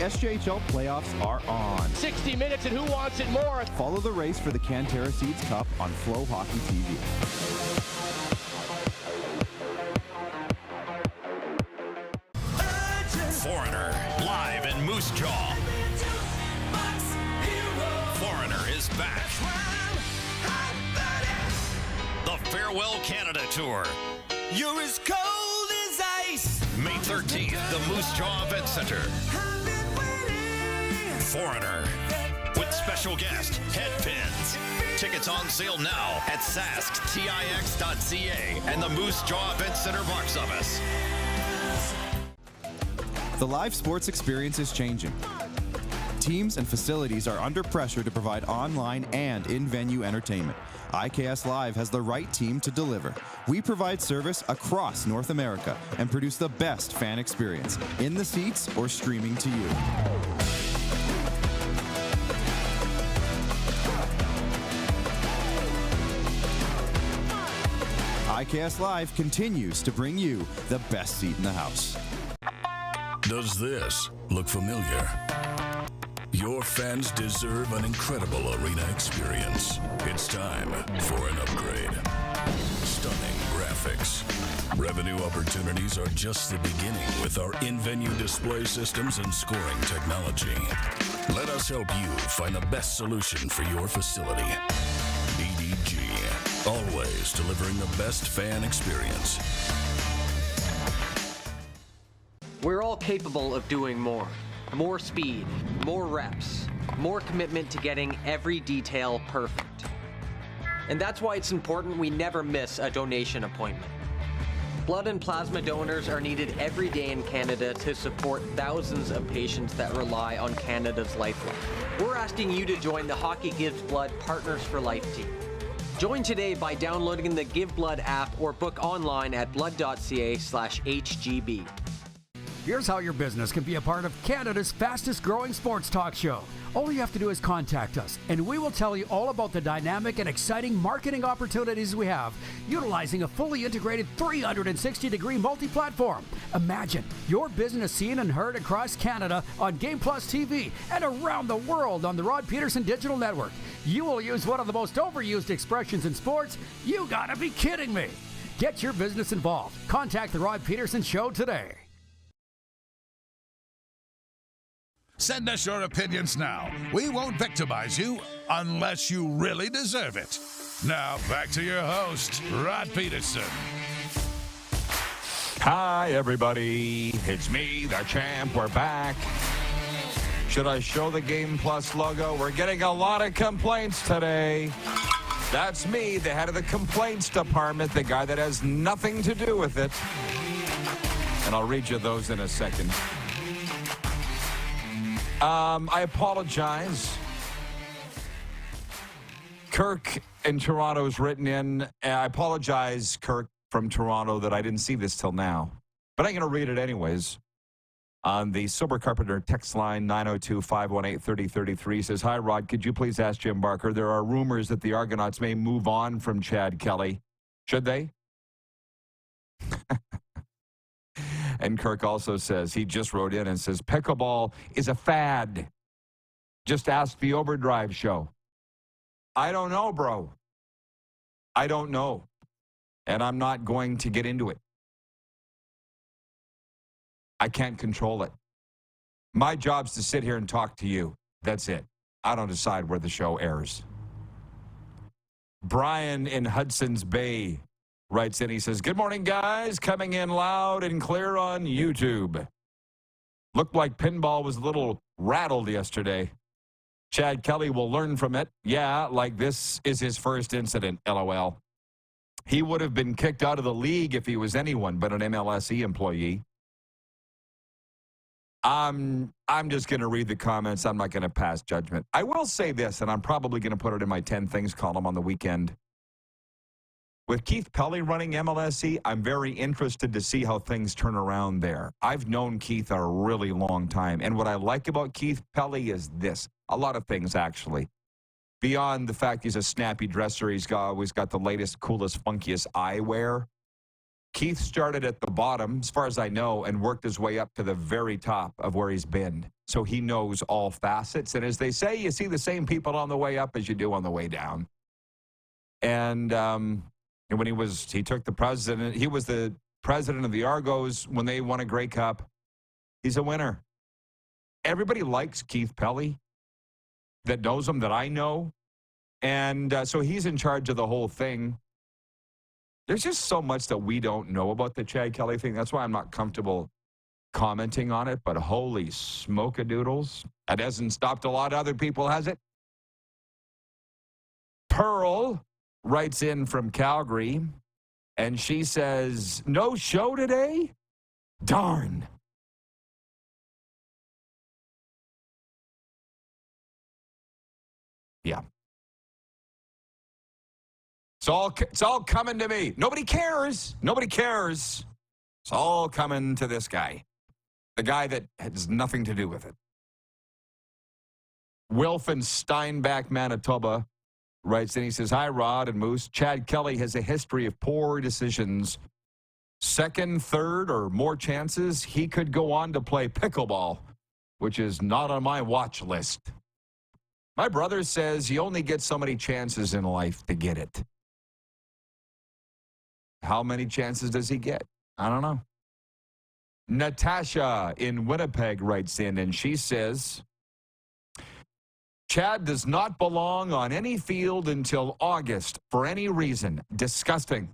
SJHL playoffs are on. 60 minutes and who wants it more? Follow the race for the Cantera Seeds Cup on Flow Hockey TV. Foreigner, live in Moose Jaw. Foreigner is back. The Farewell Canada Tour. You're as cold as ice. May 13th, the Moose Jaw Event Center. Foreigner, with special guest, Headpins. Tickets on sale now at sasktix.ca and the Moose Jaw Event Center box office. The live sports experience is changing. Teams and facilities are under pressure to provide online and in-venue entertainment. IKS Live has the right team to deliver. We provide service across North America and produce the best fan experience, in the seats or streaming to you. IKS Live continues to bring you the best seat in the house. Does this look familiar? Your fans deserve an incredible arena experience. It's time for an upgrade. Stunning graphics. Revenue opportunities are just the beginning with our in-venue display systems and scoring technology. Let us help you find the best solution for your facility. EDG, always delivering the best fan experience. We're all capable of doing more. More speed, more reps, more commitment to getting every detail perfect. And that's why it's important we never miss a donation appointment. Blood and plasma donors are needed every day in Canada to support thousands of patients that rely on Canada's lifeline. We're asking you to join the Hockey Gives Blood Partners for Life team. Join today by downloading the Give Blood app or book online at blood.ca/HGB. Here's how your business can be a part of Canada's fastest growing sports talk show. All you have to do is contact us, and we will tell you all about the dynamic and exciting marketing opportunities we have, utilizing a fully integrated 360-degree multi-platform. Imagine your business seen and heard across Canada on Game Plus TV and around the world on the Rod Pedersen Digital Network. You will use one of the most overused expressions in sports. You gotta be kidding me. Get your business involved. Contact the Rod Pedersen Show today. Send us your opinions now. We won't victimize you unless you really deserve it. Now, back to your host, Rod Pedersen. Hi, everybody. It's me, the champ. We're back. Should I show the Game Plus logo? We're getting a lot of complaints today. That's me, the head of the complaints department, the guy that has nothing to do with it. And I'll read you those in a second. I apologize. Kirk in Toronto's written in. I apologize, Kirk from Toronto, that I didn't see this till now. But I'm going to read it anyways. On the Sober Carpenter text line, 902-518-3033, says, "Hi, Rod. Could you please ask Jim Barker? There are rumors that the Argonauts may move on from Chad Kelly. Should they?" And Kirk also says, he just wrote in and says, "Pickleball is a fad. Just ask the Overdrive show." I don't know, bro. I don't know. And I'm not going to get into it. I can't control it. My job's to sit here and talk to you. That's it. I don't decide where the show airs. Brian in Hudson's Bay writes in, he says, "Good morning, guys. Coming in loud and clear on YouTube. Looked like pinball was a little rattled yesterday. Chad Kelly will learn from it. Yeah, like this is his first incident, LOL. He would have been kicked out of the league if he was anyone but an MLSE employee." I'm just going to read the comments. I'm not going to pass judgment. I will say this, and I'm probably going to put it in my 10 things column on the weekend. With Keith Pelly running MLSE, I'm very interested to see how things turn around there. I've known Keith a really long time, and what I like about Keith Pelly is this. A lot of things, actually. Beyond the fact he's a snappy dresser, he's always got the latest, coolest, funkiest eyewear. Keith started at the bottom, as far as I know, and worked his way up to the very top of where he's been. So he knows all facets. And as they say, you see the same people on the way up as you do on the way down. And when he took the president, he was the president of the Argos when they won a Grey Cup. He's a winner. Everybody likes Keith Pelly that knows him, that I know. And so he's in charge of the whole thing. There's just so much that we don't know about the Chad Kelly thing. That's why I'm not comfortable commenting on it. But holy smoke-a-doodles. That hasn't stopped a lot of other people, has it? Pearl writes in from Calgary, and she says, no show today? Darn. Yeah. It's all coming to me. Nobody cares. Nobody cares. It's all coming to this guy. The guy that has nothing to do with it. Wilf in Steinbach, Manitoba writes in. He says, hi, Rod and Moose. Chad Kelly has a history of poor decisions. Second, third, or more chances, he could go on to play pickleball, which is not on my watch list. My brother says you only get so many chances in life to get it. How many chances does he get? I don't know. Natasha in Winnipeg writes in, and she says, Chad does not belong on any field until August for any reason. Disgusting.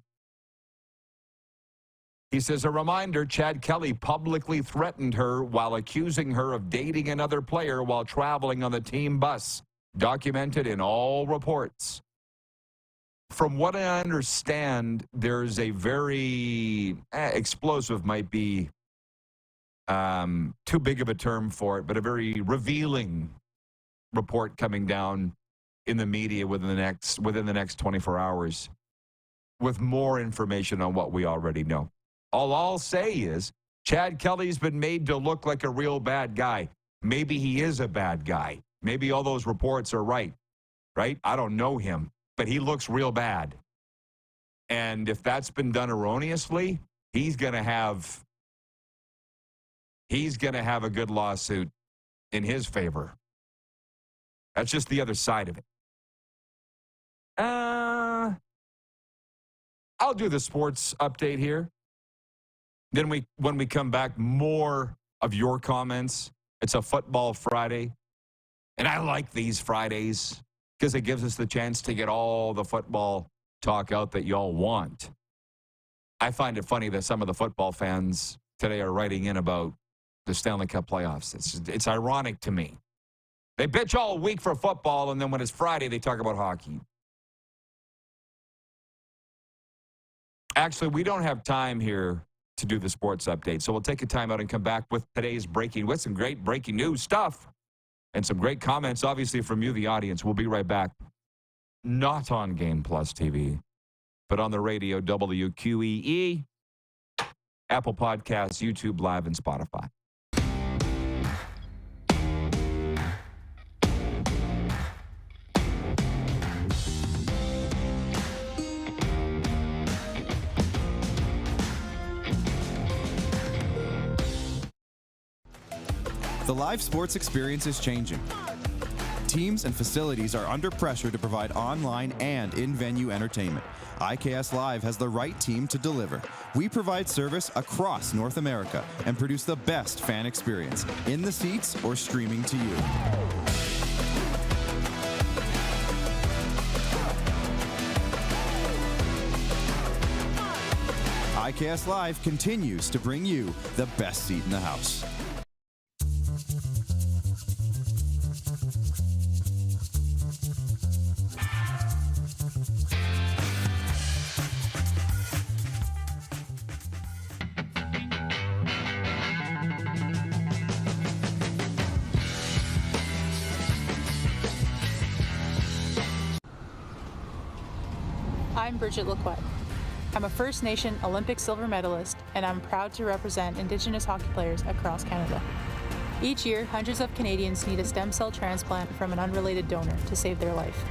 He says, a reminder, Chad Kelly publicly threatened her while accusing her of dating another player while traveling on the team bus. Documented in all reports. From what I understand, there's a very explosive might be too big of a term for it, but a very revealing report coming down in the media within the next 24 hours with more information on what we already know. All I'll say is Chad Kelly's been made to look like a real bad guy. Maybe he is a bad guy. Maybe all those reports are right? I don't know him, but he looks real bad. And if that's been done erroneously, he's going to have a good lawsuit in his favor. That's just the other side of it. I'll do the sports update here. Then when we come back, more of your comments. It's a football Friday. And I like these Fridays because it gives us the chance to get all the football talk out that y'all want. I find it funny that some of the football fans today are writing in about the Stanley Cup playoffs. It's ironic to me. They bitch all week for football, and then when it's Friday, they talk about hockey. Actually, we don't have time here to do the sports update, so we'll take a time out and come back with today's with some great breaking news stuff. And some great comments, obviously, from you, the audience. We'll be right back. Not on Game Plus TV, but on the radio, WQEE, Apple Podcasts, YouTube Live, and Spotify. The live sports experience is changing. Teams and facilities are under pressure to provide online and in-venue entertainment. IKS Live has the right team to deliver. We provide service across North America and produce the best fan experience, in the seats or streaming to you. IKS Live continues to bring you the best seat in the house. I'm Bridget Lacquette. I'm a First Nation Olympic silver medalist, and I'm proud to represent Indigenous hockey players across Canada. Each year, hundreds of Canadians need a stem cell transplant from an unrelated donor to save their life.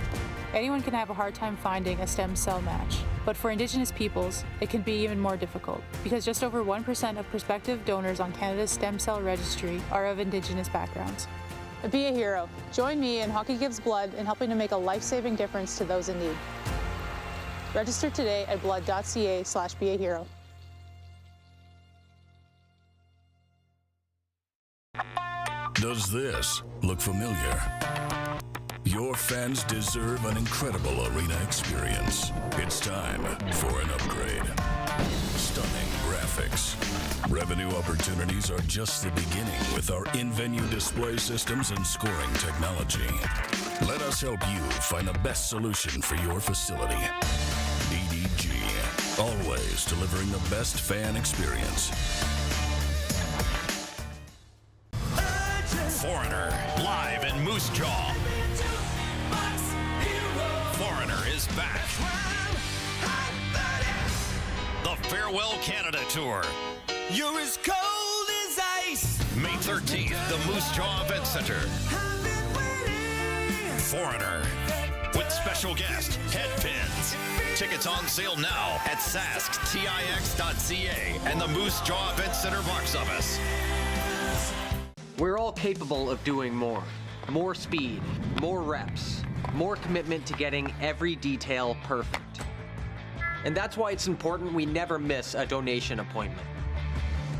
Anyone can have a hard time finding a stem cell match, but for Indigenous peoples, it can be even more difficult because just over 1% of prospective donors on Canada's stem cell registry are of Indigenous backgrounds. Be a hero. Join me in Hockey Gives Blood in helping to make a life-saving difference to those in need. Register today at blood.ca/beahero. Does this look familiar? Your fans deserve an incredible arena experience. It's time for an upgrade. Stunning graphics. Revenue opportunities are just the beginning with our in-venue display systems and scoring technology. Let us help you find the best solution for your facility. EDG, always delivering the best fan experience. Foreigner, live in Moose Jaw. Foreigner is back. The Farewell Canada Tour. You're as cold as ice. May 13th, the Moose Jaw Event Center. Foreigner, with special guest, Headpins. Tickets on sale now at sasktix.ca and the Moose Jaw Event Center box office. We're all capable of doing more. More speed, more reps, more commitment to getting every detail perfect. And that's why it's important we never miss a donation appointment.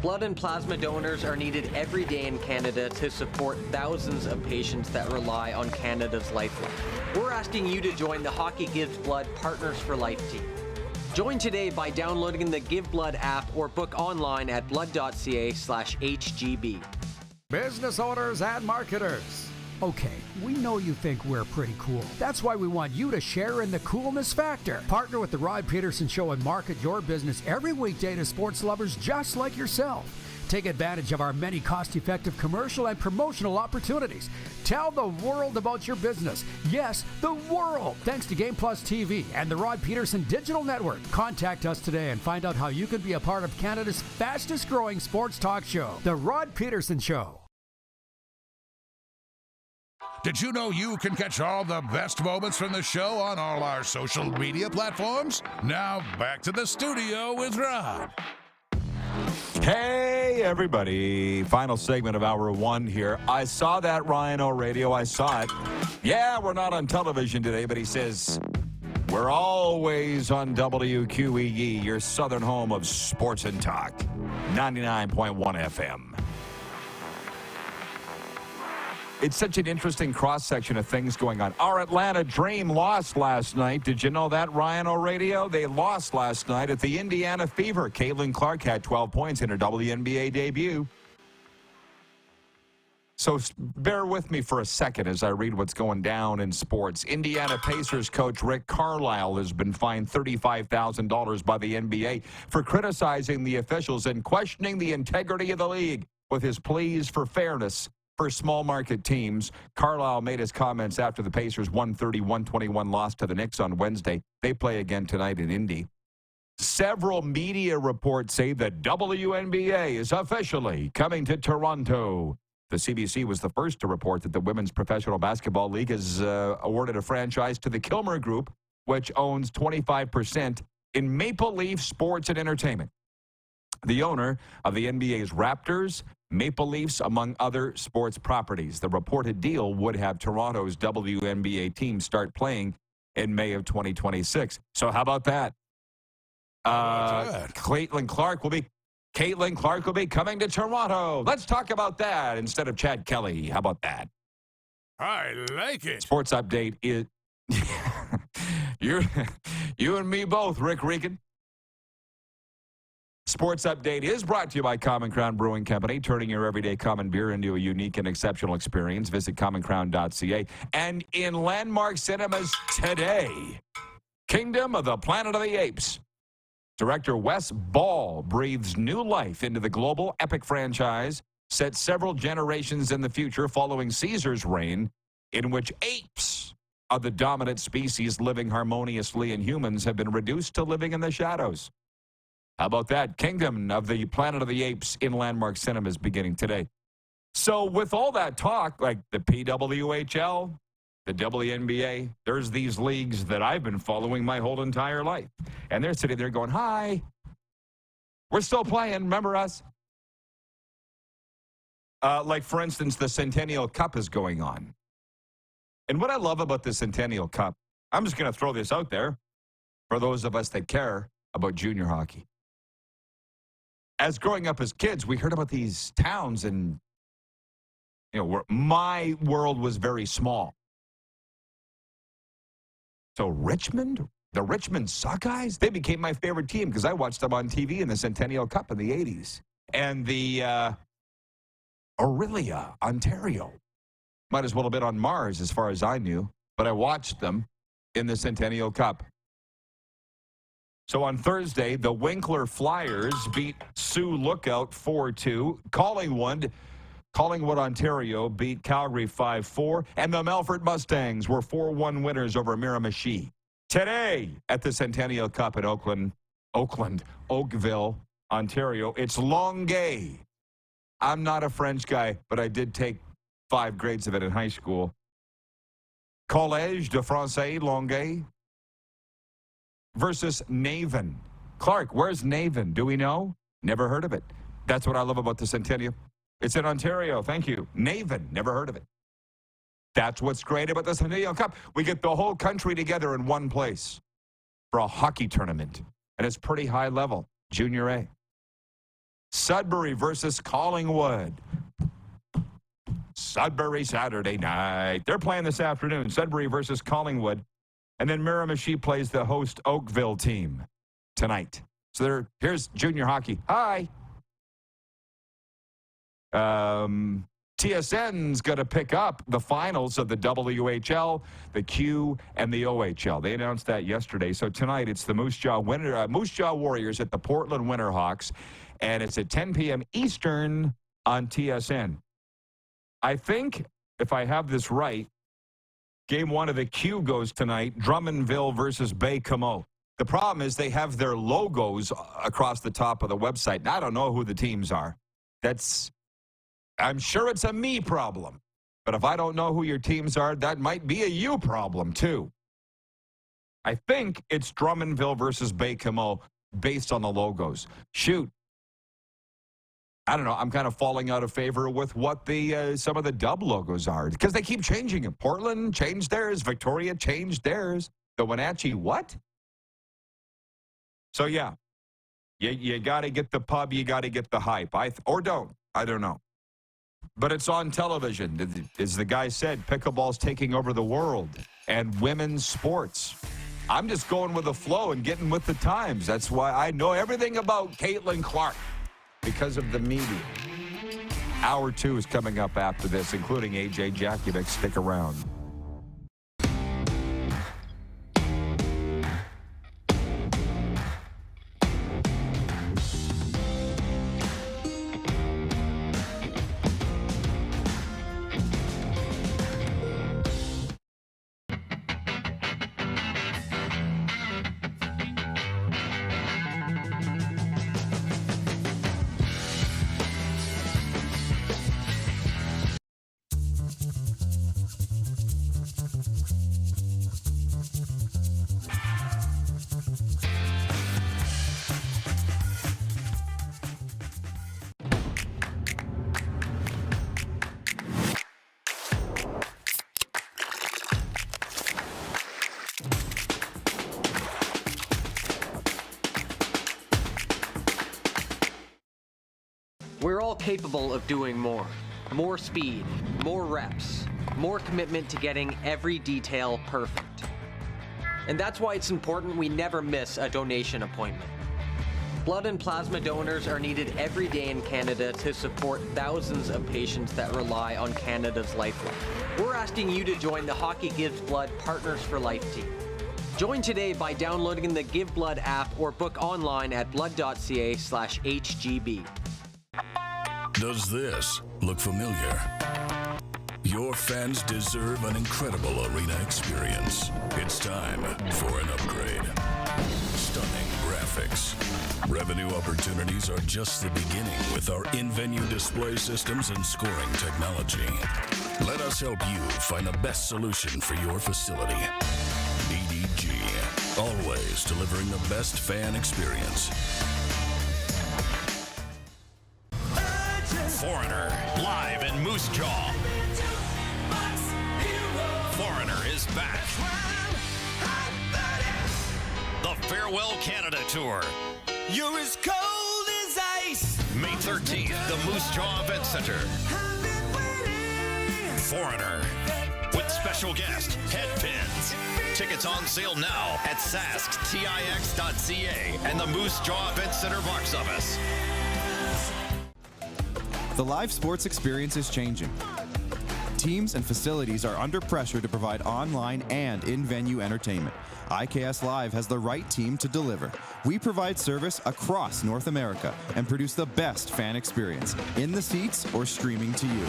Blood and plasma donors are needed every day in Canada to support thousands of patients that rely on Canada's lifeline. We're asking you to join the Hockey Gives Blood Partners for Life team. Join today by downloading the Give Blood app or book online at blood.ca/HGB. Business owners and marketers. Okay, we know you think we're pretty cool. That's why we want you to share in the coolness factor. Partner with the Rod Pedersen Show and market your business every weekday to sports lovers just like yourself. Take advantage of our many cost-effective commercial and promotional opportunities. Tell the world about your business. Yes, the world. Thanks to Game Plus TV and the Rod Pedersen Digital Network. Contact us today and find out how you can be a part of Canada's fastest-growing sports talk show, The Rod Pedersen Show. Did you know you can catch all the best moments from the show on all our social media platforms? Now, back to the studio with Rod. Hey, everybody. Final segment of Hour 1 here. I saw that Ryan Radio. I saw it. Yeah, we're not on television today, but he says, we're always on WQEE, your southern home of sports and talk. 99.1 FM. It's such an interesting cross-section of things going on. Our Atlanta Dream lost last night. Did you know that, Ryan Radio? They lost last night at the Indiana Fever. Caitlin Clark had 12 points in her WNBA debut. So bear with me for a second as I read what's going down in sports. Indiana Pacers coach Rick Carlisle has been fined $35,000 by the NBA for criticizing the officials and questioning the integrity of the league with his pleas for fairness. For small market teams, Carlisle made his comments after the Pacers' 130-121 loss to the Knicks on Wednesday. They play again tonight in Indy. Several media reports say the WNBA is officially coming to Toronto. The CBC was the first to report that the Women's Professional Basketball League has awarded a franchise to the Kilmer Group, which owns 25% in Maple Leaf Sports and Entertainment. The owner of the NBA's Raptors, Maple Leafs, among other sports properties. The reported deal would have Toronto's WNBA team start playing in May of 2026. So how about that? Caitlin Clark will be coming to Toronto. Let's talk about that instead of Chad Kelly. How about that? I like it. Sports update is you and me both, Rick Regan. Sports Update is brought to you by Common Crown Brewing Company, turning your everyday common beer into a unique and exceptional experience. Visit commoncrown.ca. And in Landmark Cinemas today, Kingdom of the Planet of the Apes. Director Wes Ball breathes new life into the global epic franchise, set several generations in the future following Caesar's reign, in which apes are the dominant species living harmoniously and humans have been reduced to living in the shadows. How about that? Kingdom of the Planet of the Apes in Landmark Cinemas beginning today. So with all that talk, like the PWHL, the WNBA, there's these leagues that I've been following my whole entire life. And they're sitting there going, hi, we're still playing, remember us? Like, for instance, the Centennial Cup is going on. And what I love about the Centennial Cup, I'm just going to throw this out there for those of us that care about junior hockey. As growing up as kids, we heard about these towns and, where my world was very small. So Richmond, the Richmond Sockeyes, they became my favorite team because I watched them on TV in the Centennial Cup in the 80s. And the Aurelia, Ontario, might as well have been on Mars as far as I knew, but I watched them in the Centennial Cup. So on Thursday, the Winkler Flyers beat Sioux Lookout 4-2. Collingwood, Ontario beat Calgary 5-4. And the Melfort Mustangs were 4-1 winners over Miramichi. Today at the Centennial Cup at Oakville, Ontario, it's Longueuil. I'm not a French guy, but I did take 5 grades of it in high school. Collège de Français Longueuil versus Navan. Clark, where's Navan? Do we know? Never heard of it. That's what I love about the Centennial. It's in Ontario. Thank you. Navan. Never heard of it. That's what's great about the Centennial Cup. We get the whole country together in one place for a hockey tournament. And it's pretty high level. Junior A. Sudbury versus Collingwood. Sudbury Saturday night. They're playing this afternoon. Sudbury versus Collingwood. And then Miramichi plays the host Oakville team tonight. So here's junior hockey. Hi. TSN's going to pick up the finals of the WHL, the Q, and the OHL. They announced that yesterday. So tonight it's the Moose Jaw Warriors at the Portland Winterhawks, and it's at 10 p.m. Eastern on TSN. I think, if I have this right, Game 1 of the Q goes tonight, Drummondville versus Baie-Comeau. The problem is they have their logos across the top of the website, and I don't know who the teams are. I'm sure it's a me problem. But if I don't know who your teams are, that might be a you problem, too. I think it's Drummondville versus Baie-Comeau based on the logos. Shoot. I don't know. I'm kind of falling out of favor with what some of the dub logos are because they keep changing it. Portland changed theirs. Victoria changed theirs. The Wenatchee, what? So, yeah. You got to get the pub. You got to get the hype. Or don't. I don't know. But it's on television. As the guy said, pickleball's taking over the world and women's sports. I'm just going with the flow and getting with the times. That's why I know everything about Caitlin Clark because of the media. Hour 2 is coming up after this, including AJ Jakubec. Stick around. We're all capable of doing more. More speed, more reps, more commitment to getting every detail perfect. And that's why it's important we never miss a donation appointment. Blood and plasma donors are needed every day in Canada to support thousands of patients that rely on Canada's lifeline. We're asking you to join the Hockey Gives Blood Partners for Life team. Join today by downloading the Give Blood app or book online at blood.ca/HGB. Does this look familiar? Your fans deserve an incredible arena experience. It's time for an upgrade. Stunning graphics. Revenue opportunities are just the beginning with our in-venue display systems and scoring technology. Let us help you find the best solution for your facility. EDG, always delivering the best fan experience. Foreigner, live in Moose Jaw. Foreigner is back. The Farewell Canada Tour. You're as cold as ice. May 13th, the Moose Jaw Event Center. Foreigner, with special guest, Headpins. Tickets on sale now at sasktix.ca and the Moose Jaw Event Center box office. The live sports experience is changing. Teams and facilities are under pressure to provide online and in-venue entertainment. IKS Live has the right team to deliver. We provide service across North America and produce the best fan experience, in the seats or streaming to you.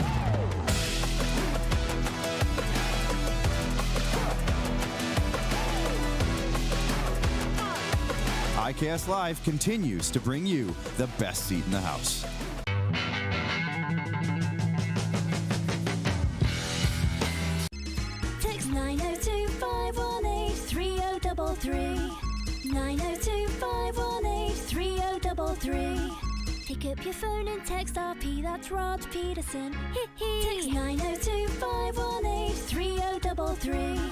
IKS Live continues to bring you the best seat in the house. Text 902-518-3033. 902-518-3033. Pick up your phone and text RP, that's Rod Pedersen. Text 902-518-3033.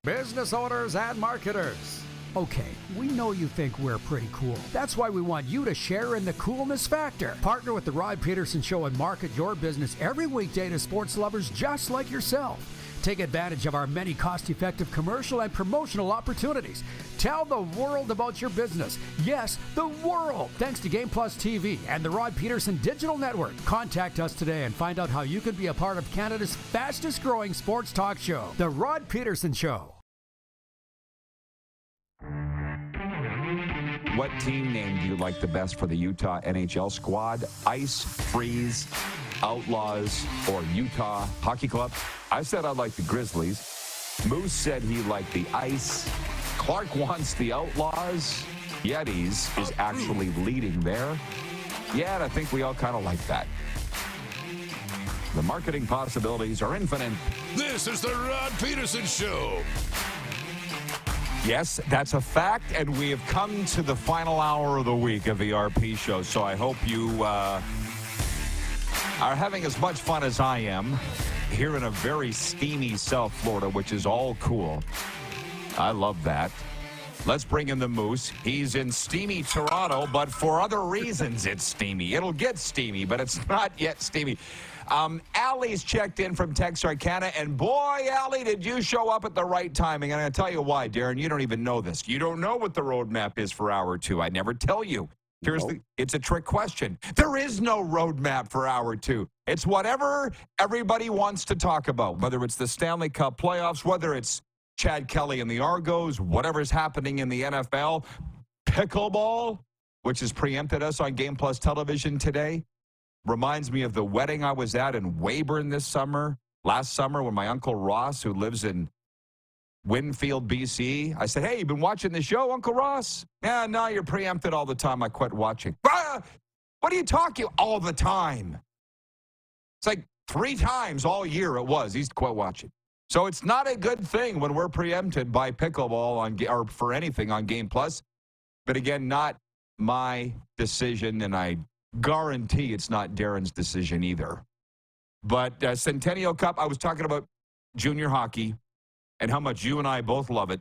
Business owners and marketers. Okay, we know you think we're pretty cool. That's why we want you to share in the coolness factor. Partner with the Rod Pedersen Show and market your business every weekday to sports lovers just like yourself. Take advantage of our many cost-effective commercial and promotional opportunities. Tell the world about your business. Yes, the world. Thanks to Game Plus TV and the Rod Pedersen Digital Network. Contact us today and find out how you can be a part of Canada's fastest-growing sports talk show, The Rod Pedersen Show. What team name do you like the best for the Utah NHL squad? Ice, Freeze, Outlaws, or Utah Hockey Club? I said I like the Grizzlies. Moose said he liked the Ice. Clark wants the Outlaws. Yetis is actually leading there. Yeah, and I think we all kind of like that. The marketing possibilities are infinite. This is the Rod Pedersen Show. Yes, that's a fact, and we have come to the final hour of the week of the RP show, so I hope you are having as much fun as I am here in a very steamy South Florida, which is all cool. I love that. Let's bring in the Moose. He's in steamy Toronto, but for other reasons it's steamy. It'll get steamy, but it's not yet steamy. Allie's checked in from Texarkana, and boy, Allie, did you show up at the right timing. And I'm going to tell you why, Darren. You don't even know this. You don't know what the roadmap is for hour two. I never tell you. It's a trick question. There is no roadmap for hour two. It's whatever everybody wants to talk about, whether it's the Stanley Cup playoffs, whether it's Chad Kelly and the Argos, whatever's happening in the NFL, pickleball, which has preempted us on Game Plus television today. Reminds me of the wedding I was at in Weyburn last summer, when my Uncle Ross, who lives in Winfield, BC, I said, hey, you been watching the show, Uncle Ross? Yeah, no, you're preempted all the time. I quit watching. What are you talking all the time? It's like 3 times all year it was. He's quit watching. So it's not a good thing when we're preempted by pickleball or for anything on Game Plus. But again, not my decision, and I guarantee it's not Darren's decision either. But Centennial Cup, I was talking about junior hockey and how much you and I both love it.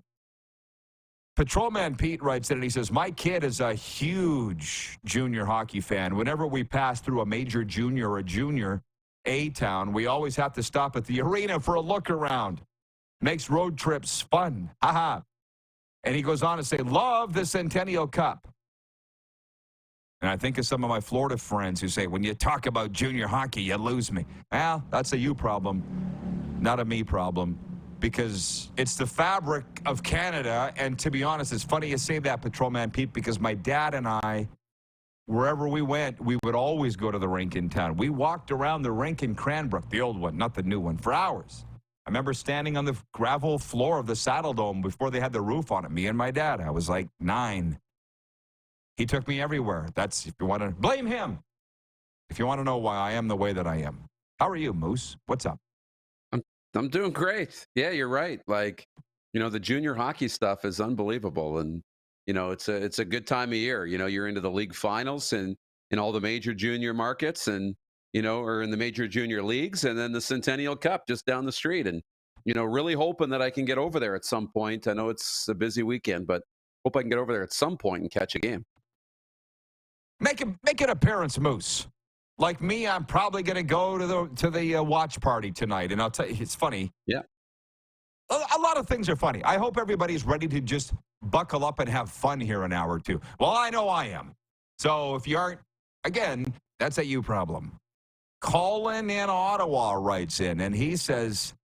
Patrolman Pete writes in and he says, my kid is a huge junior hockey fan. Whenever we pass through a major junior or a junior A town, we always have to stop at the arena for a look around. Makes road trips fun. Haha. And he goes on to say, love the Centennial Cup. And I think of some of my Florida friends who say, when you talk about junior hockey, you lose me. Well, that's a you problem, not a me problem, because it's the fabric of Canada. And to be honest, it's funny you say that, Patrolman Pete, because my dad and I, wherever we went, we would always go to the rink in town. We walked around the rink in Cranbrook, the old one, not the new one, for hours. I remember standing on the gravel floor of the Saddle Dome before they had the roof on it, me and my dad. I was like 9. He took me everywhere. That's, if you want to blame him, if you want to know why I am the way that I am. How are you, Moose? What's up? I'm doing great. Yeah, you're right. Like, the junior hockey stuff is unbelievable. And, it's a good time of year. You're into the league finals and in all the major junior markets and, or in the major junior leagues, and then the Centennial Cup just down the street. And, really hoping that I can get over there at some point. I know it's a busy weekend, but hope I can get over there at some point and catch a game. Make an appearance, Moose. Like me, I'm probably going to go to the watch party tonight, and I'll tell you, it's funny. Yeah, a lot of things are funny. I hope everybody's ready to just buckle up and have fun here an hour or two. Well, I know I am. So if you aren't, again, that's a you problem. Colin in Ottawa writes in, and he says,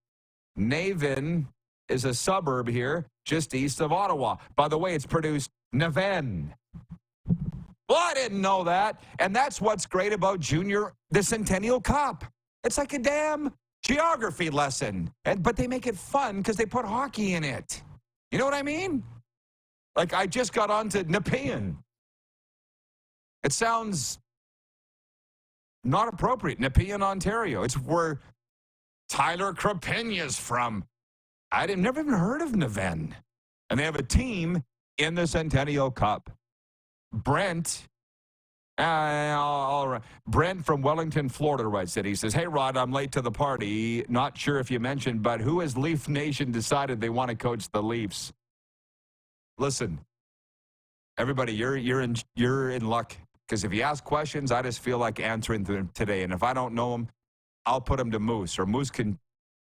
Naven is a suburb here just east of Ottawa. By the way, it's pronounced Naven. Well, I didn't know that. And that's what's great about the Centennial Cup. It's like a damn geography lesson. But they make it fun because they put hockey in it. You know what I mean? Like, I just got on to Nepean. It sounds not appropriate. Nepean, Ontario. It's where Tyler Crapenya's from. I'd never even heard of Naven. And they have a team in the Centennial Cup. Brent from Wellington, Florida writes it. He says, hey, Rod, I'm late to the party. Not sure if you mentioned, but who has Leaf Nation decided they want to coach the Leafs? Listen, everybody, you're in luck. Because if you ask questions, I just feel like answering them today. And if I don't know them, I'll put them to Moose. Or Moose can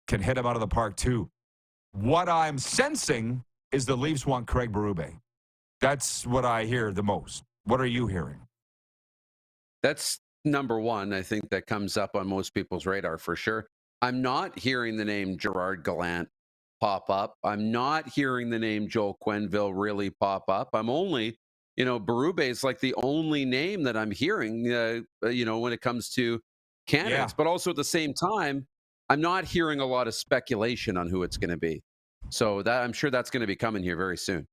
hit them out of the park, too. What I'm sensing is the Leafs want Craig Berube. That's what I hear the most. What are you hearing? That's number one. I think that comes up on most people's radar for sure. I'm not hearing the name Gerard Gallant pop up. I'm not hearing the name Joel Quenneville really pop up. I'm only, Berube is like the only name that I'm hearing, when it comes to candidates. Yeah. But also at the same time, I'm not hearing a lot of speculation on who it's going to be. So that I'm sure that's going to be coming here very soon.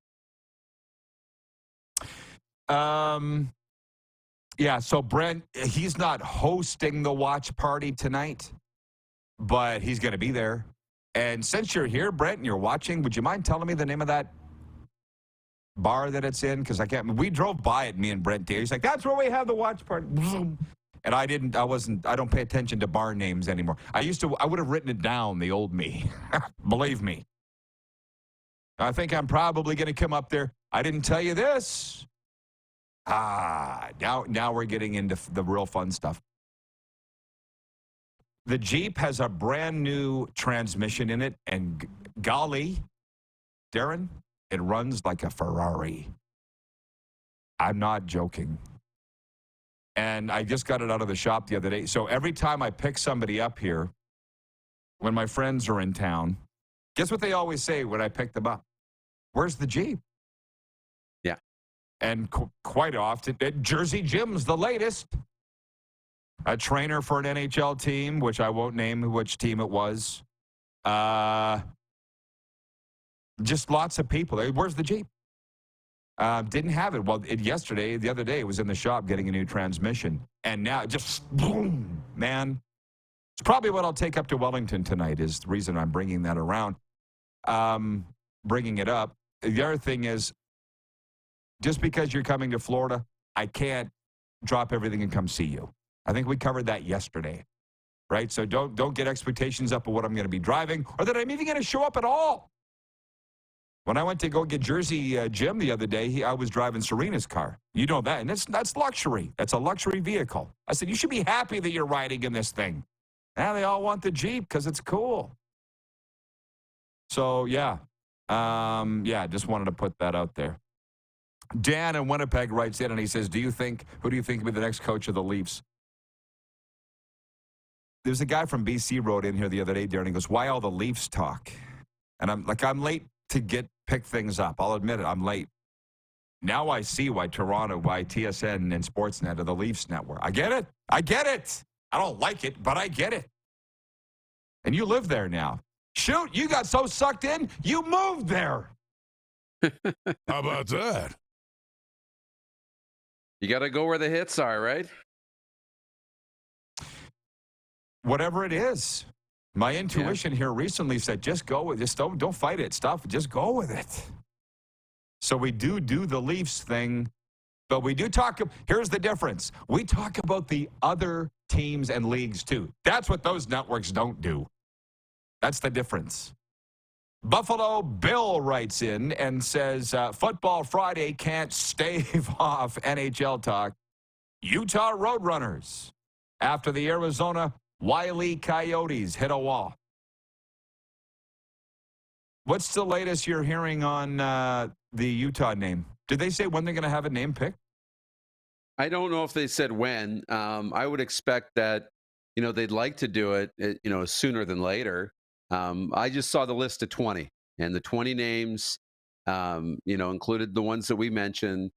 Yeah, so Brent, he's not hosting the watch party tonight, but he's going to be there. And since you're here, Brent, and you're watching, would you mind telling me the name of that bar that it's in? Because we drove by it, me and Brent did. He's like, that's where we have the watch party. And I don't pay attention to bar names anymore. I would have written it down, the old me. Believe me. I think I'm probably going to come up there. I didn't tell you this. Now we're getting into the real fun stuff. The Jeep has a brand new transmission in it, and golly, Darren, it runs like a Ferrari. I'm not joking. And I just got it out of the shop the other day. So every time I pick somebody up here, when my friends are in town, guess what they always say when I pick them up? Where's the Jeep? Yeah. And quite often, Jersey Jim's the latest. A trainer for an NHL team, which I won't name which team it was. Just lots of people. Where's the Jeep? Didn't have it. Well, the other day, it was in the shop getting a new transmission. And now, just boom, man. It's probably what I'll take up to Wellington tonight is the reason I'm bringing that around. Bringing it up. The other thing is, just because you're coming to Florida, I can't drop everything and come see you. I think we covered that yesterday, right? So don't get expectations up of what I'm going to be driving or that I'm even going to show up at all. When I went to go get Jersey Jim the other day, I was driving Serena's car. You know that, and that's luxury. That's a luxury vehicle. I said, you should be happy that you're riding in this thing. Now they all want the Jeep because it's cool. So, yeah. Just wanted to put that out there. Dan in Winnipeg writes in and he says, who do you think will be the next coach of the Leafs? There's a guy from BC wrote in here the other day, Darren. He goes, why all the Leafs talk? And I'm late to pick things up. I'll admit it, I'm late. Now I see why Toronto, why TSN and Sportsnet are the Leafs network. I get it. I don't like it, but I get it. And you live there now. Shoot, you got so sucked in, you moved there. How about that? You got to go where the hits are, right? Whatever it is. My intuition here recently said, just go with it. Just don't fight it. Stop. Just go with it. So we do the Leafs thing, but we do talk. Here's the difference. We talk about the other teams and leagues too. That's what those networks don't do. That's the difference. Buffalo Bill writes in and says, Football Friday can't stave off NHL talk. Utah Roadrunners after the Arizona Wile E. Coyotes hit a wall. What's the latest you're hearing on the Utah name? Did they say when they're going to have a name picked? I don't know if they said when. I would expect that, they'd like to do it, sooner than later. I just saw the list of 20, and the 20 names, included the ones that we mentioned.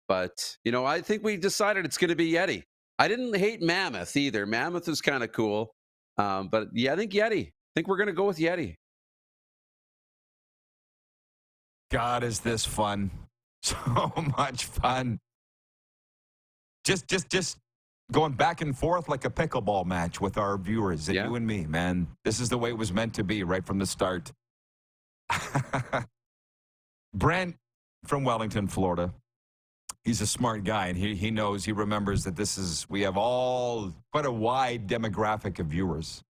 But, I think we decided it's going to be Yeti. I didn't hate Mammoth either. Mammoth is kind of cool. But yeah, I think Yeti. I think we're going to go with Yeti. God, is this fun? So much fun. Just going back and forth like a pickleball match with our viewers, and you and me, man. This is the way it was meant to be right from the start. Brent from Wellington, Florida. He's a smart guy, and he knows, he remembers that we have quite a wide demographic of viewers.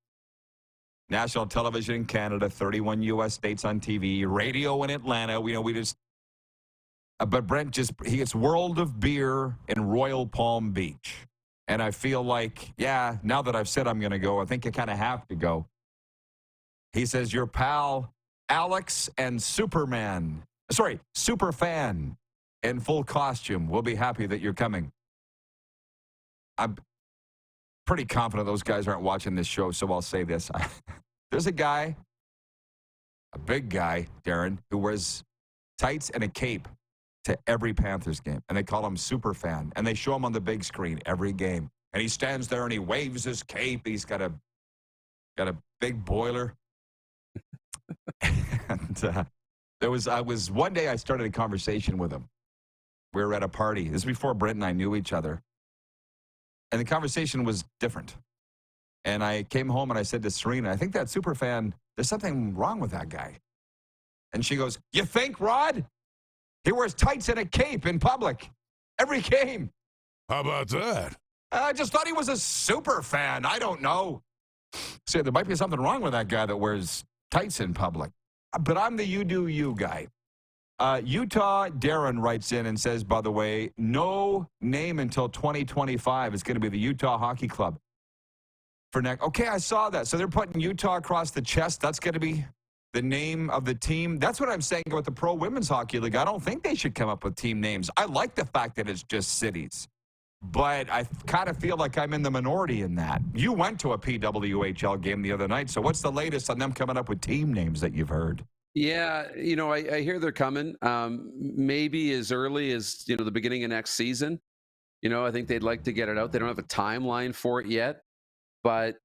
National television in Canada, 31 U.S. states on TV, radio in Atlanta. But Brent he gets World of Beer in Royal Palm Beach. And I feel like, now that I've said I'm going to go, I think I kind of have to go. He says, your pal Alex and Superfan in full costume will be happy that you're coming. I'm pretty confident those guys aren't watching this show, so I'll say this. There's a guy, a big guy, Darren, who wears tights and a cape to every Panthers game, and they call him Superfan, and they show him on the big screen every game. And he stands there and he waves his cape. He's got a big boiler. And one day I started a conversation with him. We were at a party. This is before Brent and I knew each other. And the conversation was different. And I came home and I said to Serena, I think that Superfan, there's something wrong with that guy. And she goes, you think, Rod? He wears tights and a cape in public every game. How about that? I just thought he was a Superfan. I don't know. So there might be something wrong with that guy that wears tights in public. But I'm the you do you guy. Utah Darren writes in and says, by the way, no name until 2025 is going to be the Utah Hockey Club. For next. Okay, I saw that. So they're putting Utah across the chest. That's going to be the name of the team. That's what I'm saying about the Pro Women's Hockey League. I don't think they should come up with team names. I like the fact that it's just cities. But I kind of feel like I'm in the minority in that. You went to a PWHL game the other night, so what's the latest on them coming up with team names that you've heard? Yeah, I hear they're coming. Maybe as early as, the beginning of next season. I think they'd like to get it out. They don't have a timeline for it yet. But,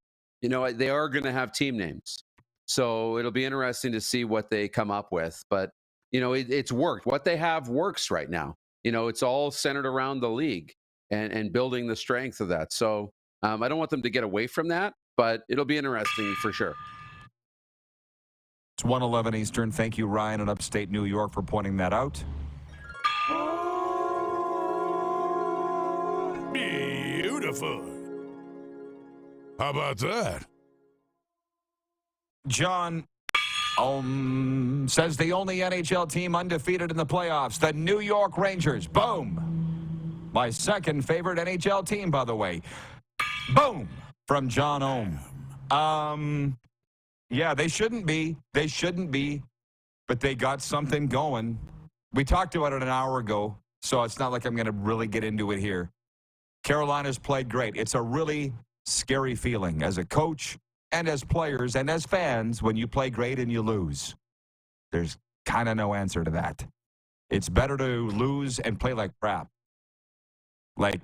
they are going to have team names. So it'll be interesting to see what they come up with. But, it's worked. What they have works right now. It's all centered around the league and building the strength of that. So I don't want them to get away from that, but it'll be interesting for sure. It's 1:11 Eastern. Thank you, Ryan, in upstate New York, for pointing that out. Beautiful. How about that? John says the only NHL team undefeated in the playoffs, the New York Rangers. Boom. My second favorite NHL team, by the way. Boom. From John Ohm. Yeah, they shouldn't be. They shouldn't be. But they got something going. We talked about it an hour ago, so it's not like I'm going to really get into it here. Carolina's played great. It's a really scary feeling as a coach and as players and as fans when you play great and you lose. There's kind of no answer to that. It's better to lose and play like crap. Like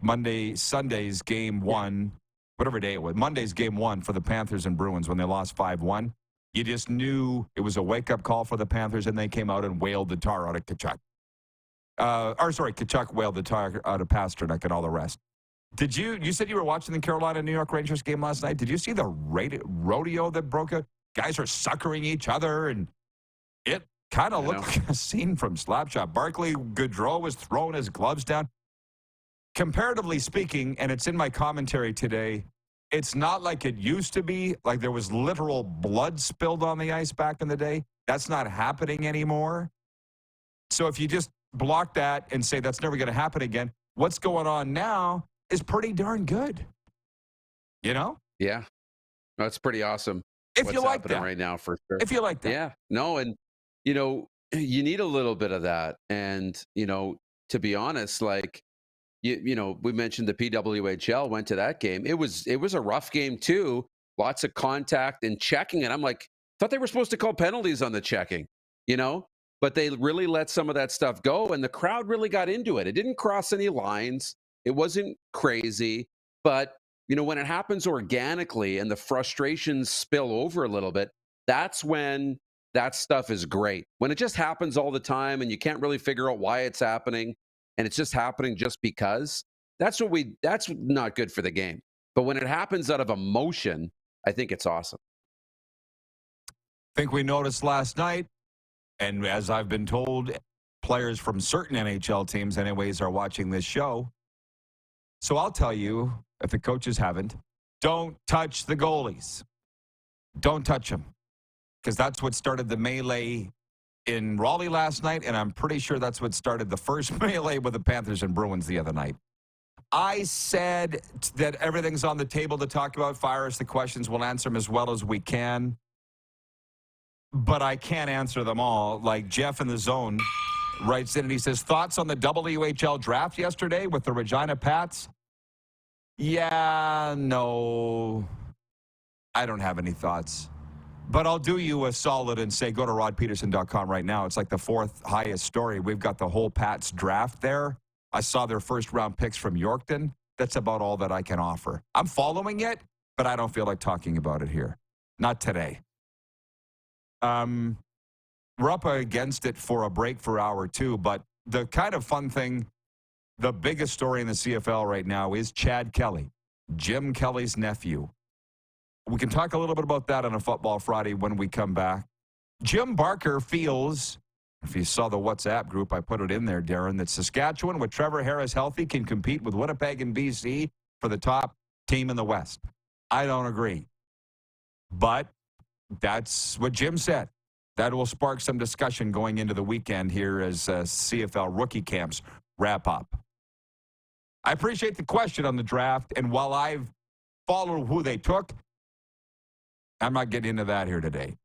Sunday's game one, whatever day it was, Monday's game one for the Panthers and Bruins when they lost 5-1. You just knew it was a wake-up call for the Panthers, and they came out and wailed the tar out of Tkachuk. Tkachuk wailed the tar out of Pasternak and all the rest. You said you were watching the Carolina-New York Rangers game last night. Did you see the rodeo that broke out? Guys are suckering each other, and it kind of looked like a scene from Slapshot. Barclay Goodrow was throwing his gloves down. Comparatively speaking, and it's in my commentary today, it's not like it used to be, like there was literal blood spilled on the ice back in the day. That's not happening anymore. So if you just block that and say that's never going to happen again, what's going on now is pretty darn good. You know? Yeah. No, it's pretty awesome. If you like that right now, for sure. If you like that. Yeah. No, and, you need a little bit of that. And, to be honest, like, we mentioned the PWHL went to that game. It was a rough game too. Lots of contact and checking. And I'm like, thought they were supposed to call penalties on the checking, but they really let some of that stuff go. And the crowd really got into it. It didn't cross any lines. It wasn't crazy, but when it happens organically and the frustrations spill over a little bit, that's when that stuff is great. When it just happens all the time and you can't really figure out why it's happening, and it's just happening just because, that's not good for the game. But when it happens out of emotion, I think it's awesome. I think we noticed last night, and as I've been told, players from certain NHL teams anyways are watching this show. So I'll tell you, if the coaches haven't, don't touch the goalies. Don't touch them. Because that's what started the melee in Raleigh last night, and I'm pretty sure that's what started the first melee with the Panthers and Bruins the other night. I said that everything's on the table to talk about. Fire us the questions. We'll answer them as well as we can. But I can't answer them all. Like Jeff in the Zone writes in and he says, thoughts on the WHL draft yesterday with the Regina Pats? Yeah, no. I don't have any thoughts. But I'll do you a solid and say go to rodpeterson.com right now. It's like the fourth highest story. We've got the whole Pats draft there. I saw their first-round picks from Yorkton. That's about all that I can offer. I'm following it, but I don't feel like talking about it here. Not today. We're up against it for a break for hour two, but the kind of fun thing, the biggest story in the CFL right now is Chad Kelly, Jim Kelly's nephew. We can talk a little bit about that on a Football Friday when we come back. Jim Barker feels, if you saw the WhatsApp group, I put it in there, Darren, that Saskatchewan, with Trevor Harris healthy, can compete with Winnipeg and BC for the top team in the West. I don't agree. But that's what Jim said. That will spark some discussion going into the weekend here as CFL rookie camps wrap up. I appreciate the question on the draft, and while I've followed who they took, I'm not getting into that here today.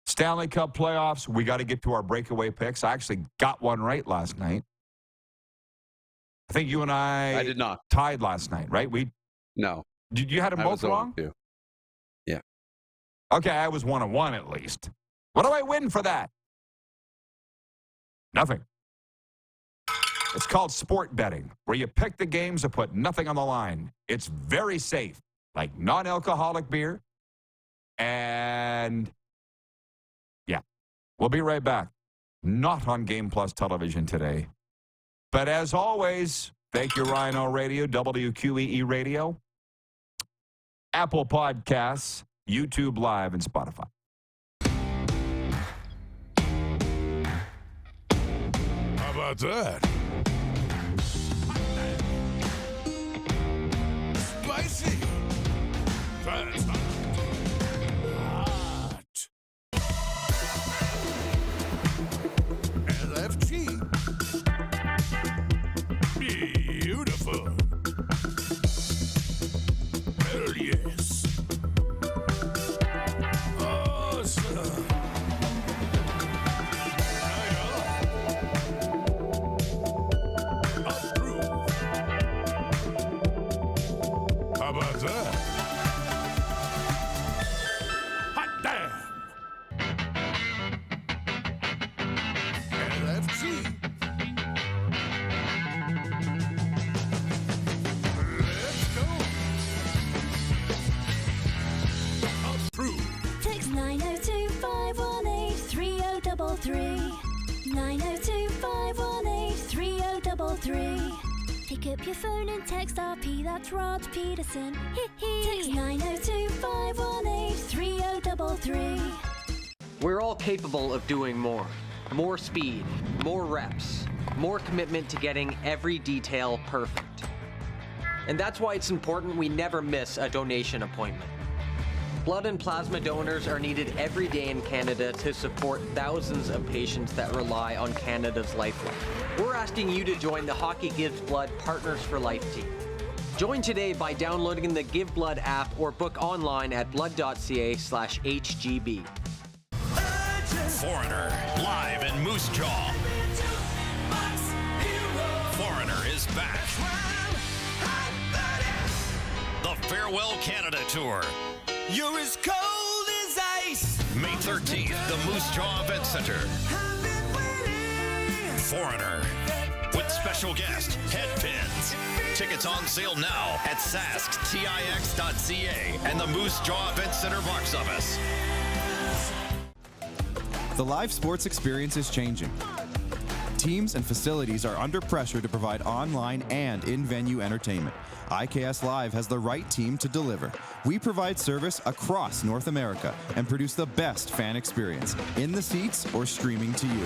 Stanley Cup playoffs, we got to get to our breakaway picks. I actually got one right last night. I think you and I did not. Tied last night, right? No. Did you had them both wrong? Yeah. Okay, I was 1-1 at least. What do I win for that? Nothing. It's called sport betting, where you pick the games that put nothing on the line. It's very safe, like non-alcoholic beer. And yeah, we'll be right back. Not on Game Plus television today. But as always, thank you, Rhino Radio, WQEE Radio, Apple Podcasts, YouTube Live, and Spotify. How about that? Spicy. That's hot. LFG. Beautiful. Hell yes. Awesome. Right on. Approved. How about that? Hot damn. LFG. Text 902-518-3033. 902-518-3033. Pick up your phone and text RP, that's Rod Pedersen. Text 902-518-3033. We're all capable of doing more. More speed, more reps, more commitment to getting every detail perfect. And that's why it's important we never miss a donation appointment. Blood and plasma donors are needed every day in Canada to support thousands of patients that rely on Canada's lifeline. We're asking you to join the Hockey Gives Blood Partners for Life team. Join today by downloading the Give Blood app or book online at blood.ca/HGB. Foreigner, live in Moose Jaw. Foreigner is back. The Farewell Canada Tour. You're as cold as ice. May 13th, the Moose Jaw Event Center. Foreigner, with special guest, Headpins. Tickets on sale now at sasktix.ca and the Moose Jaw Event Center box office. The live sports experience is changing. Teams and facilities are under pressure to provide online and in-venue entertainment. IKS Live has the right team to deliver. We provide service across North America and produce the best fan experience, in the seats or streaming to you.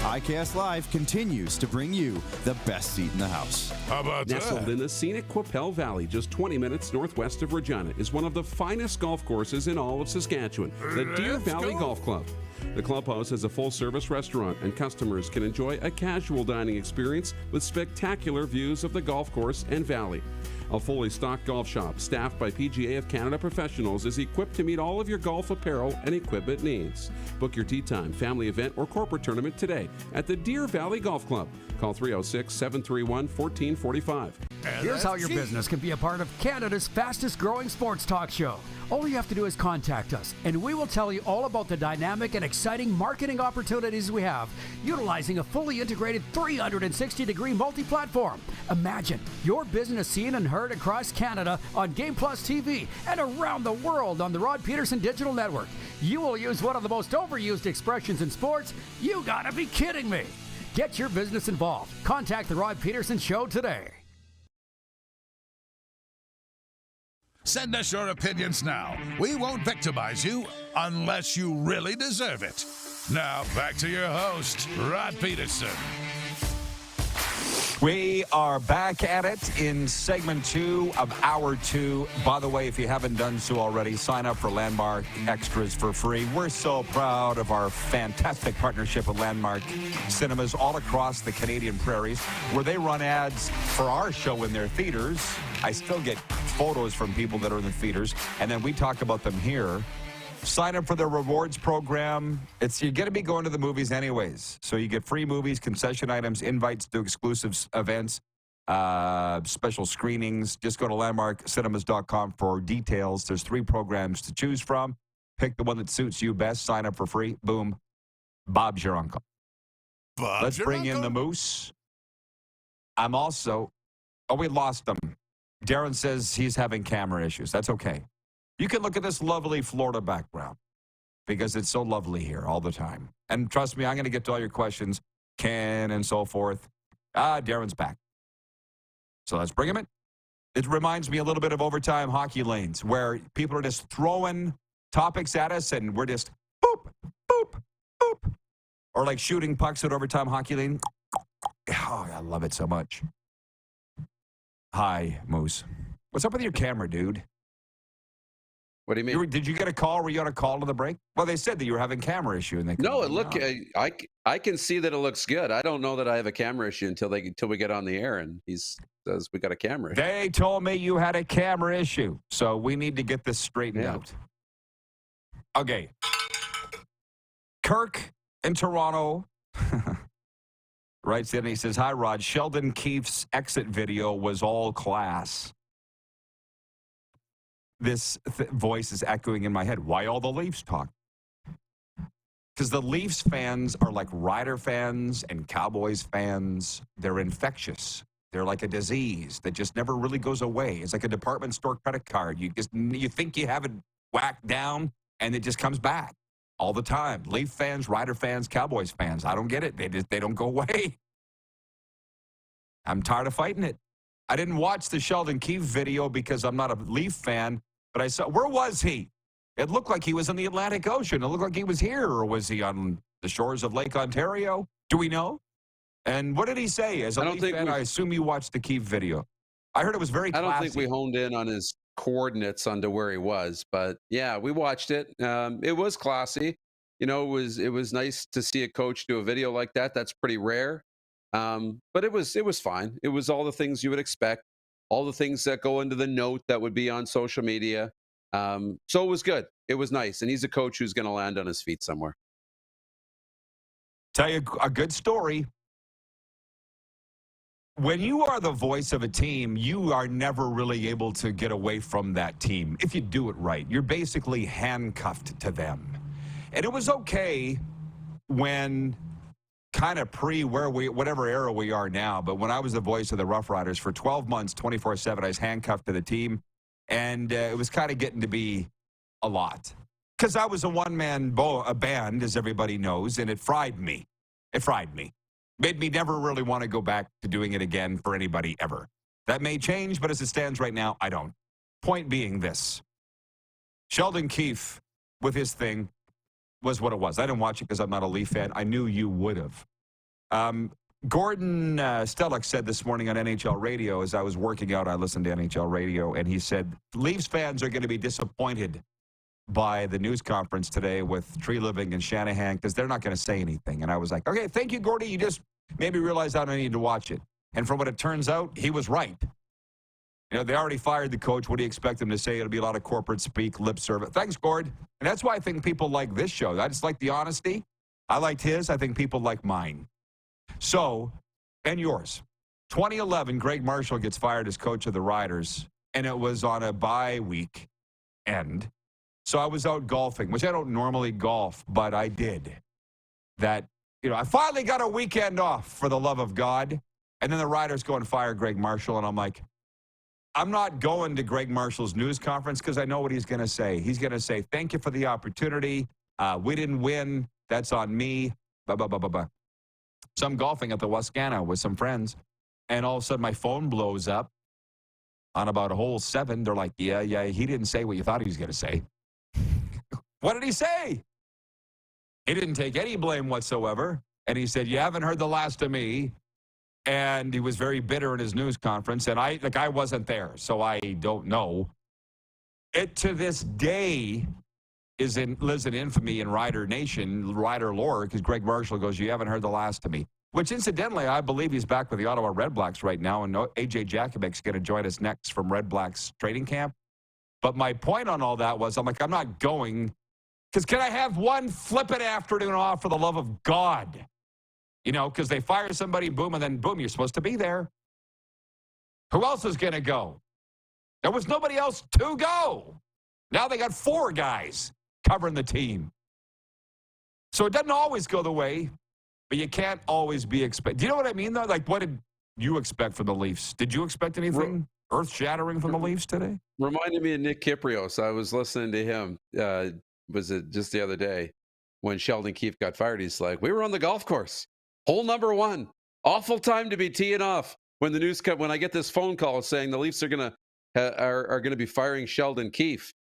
IKS Live continues to bring you the best seat in the house. How about Nestled that? in the scenic Qu'Appelle Valley, just 20 minutes northwest of Regina, is one of the finest golf courses in all of Saskatchewan, the Deer Valley Golf Club. The clubhouse has a full-service restaurant, and customers can enjoy a casual dining experience with spectacular views of the golf course and valley. A fully stocked golf shop, staffed by PGA of Canada professionals, is equipped to meet all of your golf apparel and equipment needs. Book your tee time, family event, or corporate tournament today at the Deer Valley Golf Club. Call 306-731-1445. Here's how your business can be a part of Canada's fastest growing sports talk show. All you have to do is contact us, and we will tell you all about the dynamic and exciting marketing opportunities we have, utilizing a fully integrated 360-degree multi-platform. Imagine your business seen and heard across Canada on Game Plus TV and around the world on the Rod Pedersen Digital Network. You will use one of the most overused expressions in sports. You gotta be kidding me. Get your business involved. Contact the Rod Pedersen Show today. Send us your opinions now. We won't victimize you unless you really deserve it. Now, back to your host, Rod Pedersen. We are back at it in segment 2 of hour 2. By the way, if you haven't done so already, sign up for Landmark Extras for free. We're so proud of our fantastic partnership with Landmark Cinemas all across the Canadian prairies, where they run ads for our show in their theaters. I still get photos from people that are in the theaters, and then we talk about them here. Sign up for their rewards program. You're going to be going to the movies anyways. So you get free movies, concession items, invites to exclusive events, special screenings. Just go to landmarkcinemas.com for details. There's 3 programs to choose from. Pick the one that suits you best. Sign up for free. Boom. Bob's your uncle. Let's bring in the Moose. I'm also... Oh, we lost him. Darren says he's having camera issues. That's okay. You can look at this lovely Florida background because it's so lovely here all the time. And trust me, I'm going to get to all your questions, Ken and so forth. Darren's back. So let's bring him in. It reminds me a little bit of Overtime Hockey Lanes, where people are just throwing topics at us and we're just boop, boop, boop. Or like shooting pucks at Overtime Hockey Lane. Oh, I love it so much. Hi, Moose. What's up with your camera, dude? What do you mean? Did you get a call? Were you on a call to the break? Well, they said that you were having a camera issue. And I can see that it looks good. I don't know that I have a camera issue until we get on the air and he says we got a camera issue. They told me you had a camera issue, so we need to get this straightened out. Okay. Kirk in Toronto writes in, he says, "Hi, Rod. Sheldon Keefe's exit video was all class." This voice is echoing in my head. Why all the Leafs talk? Because the Leafs fans are like Rider fans and Cowboys fans. They're infectious. They're like a disease that just never really goes away. It's like a department store credit card. You think you have it whacked down, And it just comes back all the time. Leaf fans, Rider fans, Cowboys fans. I don't get it. They don't go away. I'm tired of fighting it. I didn't watch the Sheldon Keefe video because I'm not a Leaf fan, but I saw, where was he? It looked like he was in the Atlantic Ocean. It looked like he was here, or was he on the shores of Lake Ontario? Do we know? And what did he say? As a Leaf fan, I assume you watched the Keefe video. I heard it was very classy. I don't think we honed in on his coordinates onto where he was, but yeah, we watched it. It was classy. You know, it was nice to see a coach do a video like that. That's pretty rare. But it was fine. It was all the things you would expect, all the things that go into the note that would be on social media. So it was good. It was nice. And he's a coach who's going to land on his feet somewhere. Tell you a good story. When you are the voice of a team, you are never really able to get away from that team. If you do it right, you're basically handcuffed to them. And it was okay when kind of whatever era we are now, but when I was the voice of the Rough Riders for 12 months, 24/7, I was handcuffed to the team. And it was kind of getting to be a lot. Because I was a one-man band, as everybody knows, and it fried me. It fried me. Made me never really want to go back to doing it again for anybody ever. That may change, but as it stands right now, I don't. Point being this. Sheldon Keefe, with his thing, was what it was. I didn't watch it because I'm not a Leaf fan. I knew you would have. Gordon Stellick said this morning on NHL radio, as I was working out, I listened to NHL radio, and he said, Leafs fans are going to be disappointed by the news conference today with Treliving and Shanahan because they're not going to say anything. And I was like, okay, thank you, Gordy. You just made me realize I don't need to watch it. And from what it turns out, he was right. You know, they already fired the coach. What do you expect them to say? It'll be a lot of corporate speak, lip service. Thanks, Gord. And that's why I think people like this show. I just like the honesty. I liked his. I think people like mine. So, and yours. 2011, Greg Marshall gets fired as coach of the Riders, and it was on a bye week end. So I was out golfing, which I don't normally golf, but I did. That, you know, I finally got a weekend off for the love of God. And then the Riders go and fire Greg Marshall, and I'm like, I'm not going to Greg Marshall's news conference because I know what he's going to say. He's going to say, thank you for the opportunity. We didn't win. That's on me. Blah, blah, blah, blah, blah. So I'm golfing at the Wascana with some friends, and all of a sudden my phone blows up on about hole 7. They're like, yeah, he didn't say what you thought he was going to say. What did he say? He didn't take any blame whatsoever, and he said, you haven't heard the last of me, and he was very bitter in his news conference, and I wasn't there, so I don't know. It, to this day, lives in infamy in Rider Nation, Rider lore, because Greg Marshall goes, you haven't heard the last of me. Which, incidentally, I believe he's back with the Ottawa REDBLACKS right now, and AJ Jakubec is going to join us next from REDBLACKS training camp. But my point on all that was, I'm like, I'm not going, because can I have one flippant afternoon off for the love of God? You know, because they fire somebody, boom, and then boom, you're supposed to be there. Who else is going to go? There was nobody else to go. Now they got 4 guys covering the team. So it doesn't always go the way, but you can't always be expected. Do you know what I mean, though? Like, what did you expect from the Leafs? Did you expect anything earth-shattering from the Leafs today? Reminded me of Nick Kyprios. I was listening to him, was it just the other day, when Sheldon Keefe got fired. He's like, we were on the golf course. Hole number 1. Awful time to be teeing off. When the news when I get this phone call saying the Leafs are gonna be firing Sheldon Keefe.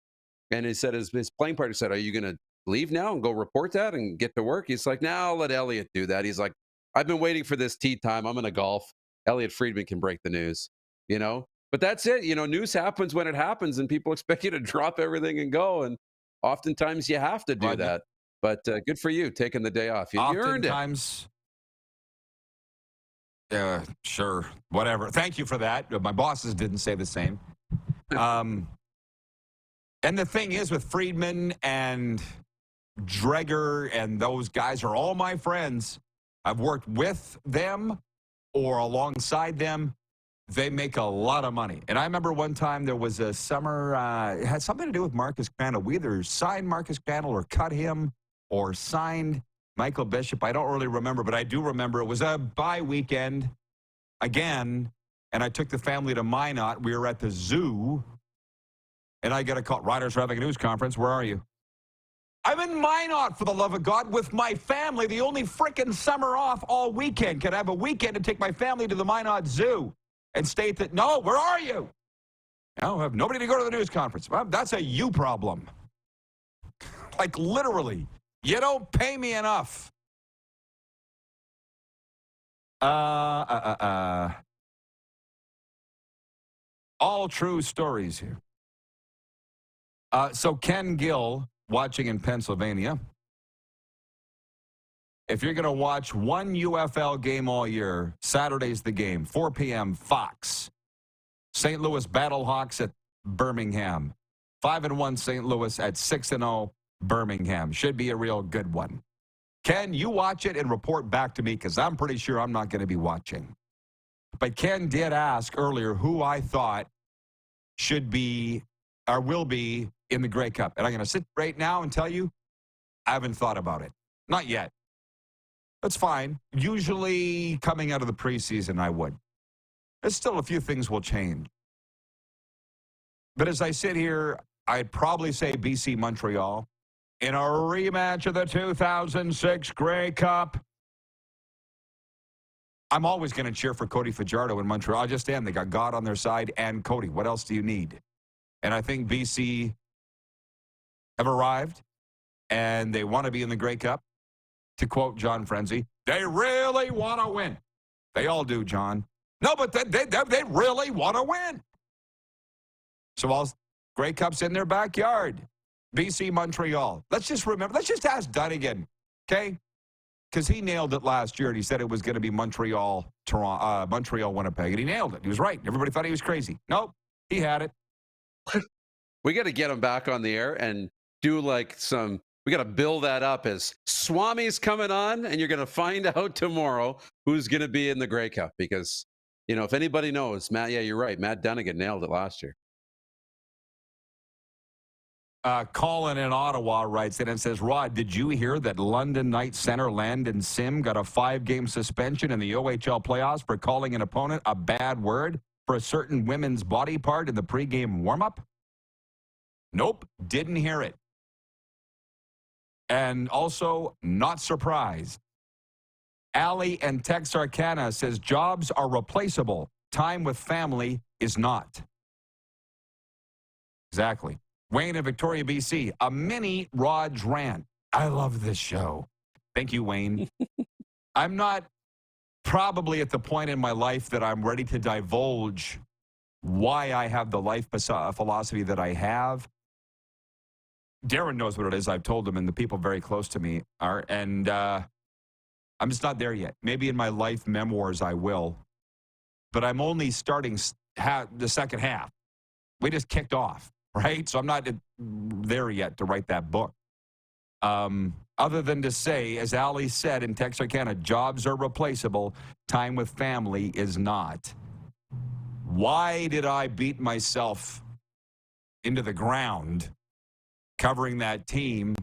And he said, his playing partner said, are you going to leave now and go report that and get to work? He's like, no, I'll let Elliot do that. He's like, I've been waiting for this tee time. I'm going to golf. Elliot Friedman can break the news, you know? But that's it. You know, news happens when it happens, and people expect you to drop everything and go. And oftentimes you have to do that. But good for you taking the day off. You earned it. Yeah, sure. Whatever. Thank you for that. My bosses didn't say the same. And the thing is with Friedman and Dreger and those guys are all my friends. I've worked with them or alongside them. They make a lot of money. And I remember one time there was a summer, it had something to do with Marcus Crandall. We either signed Marcus Crandall or cut him or signed Michael Bishop. I don't really remember, but I do remember it was a bye weekend again, and I took the family to Minot. We were at the zoo. And I get a call. Riders are having a news conference. Where are you? I'm in Minot, for the love of God, with my family. The only frickin' summer off all weekend. Can I have a weekend to take my family to the Minot Zoo and state that, no, where are you? I don't have nobody to go to the news conference. Well, that's a you problem. Like, literally, you don't pay me enough. All true stories here. So Ken Gill, watching in Pennsylvania. If you're going to watch one UFL game all year, Saturday's the game, 4 p.m. Fox. St. Louis Battlehawks at Birmingham. 5-1 St. Louis at 6-0 Birmingham. Should be a real good one. Ken, you watch it and report back to me, because I'm pretty sure I'm not going to be watching. But Ken did ask earlier who I thought should be or will be in the Grey Cup. And I'm going to sit right now and tell you, I haven't thought about it. Not yet. That's fine. Usually coming out of the preseason, I would. There's still a few things will change. But as I sit here, I'd probably say BC Montreal in a rematch of the 2006 Grey Cup. I'm always going to cheer for Cody Fajardo in Montreal. I just am. They got God on their side and Cody. What else do you need? And I think BC have arrived, and they want to be in the Grey Cup. To quote John Frenzy, they really want to win. They all do, John. No, but they really want to win. So while Grey Cup's in their backyard, BC Montreal. Let's just remember, let's just ask Dunnigan, okay? Because he nailed it last year, and he said it was going to be Montreal, Toronto, Montreal, Winnipeg, and he nailed it. He was right. Everybody thought he was crazy. Nope, he had it. We got to get him back on the air and do like some. We got to build that up as Swami's coming on, and you're going to find out tomorrow who's going to be in the Grey Cup. Because, you know, if anybody knows, Matt, yeah, you're right. Matt Dunnigan nailed it last year. Colin in Ottawa writes in and says, Rod, did you hear that London Knights center Landon Sim got a 5-game suspension in the OHL playoffs for calling an opponent a bad word for a certain women's body part in the pregame warm-up? Nope, didn't hear it. And also, not surprised. Ali and Texarkana says jobs are replaceable. Time with family is not. Exactly. Wayne in Victoria, BC, a mini Raj rant. I love this show. Thank you, Wayne. I'm not probably at the point in my life that I'm ready to divulge why I have the life philosophy that I have. Darren knows what it is. I've told him, and the people very close to me are. And I'm just not there yet. Maybe in my life memoirs I will. But I'm only starting the second half. We just kicked off, right? So I'm not there yet to write that book. Other than to say, as Ali said in Texarkana, jobs are replaceable. Time with family is not. Why did I beat myself into the ground covering that team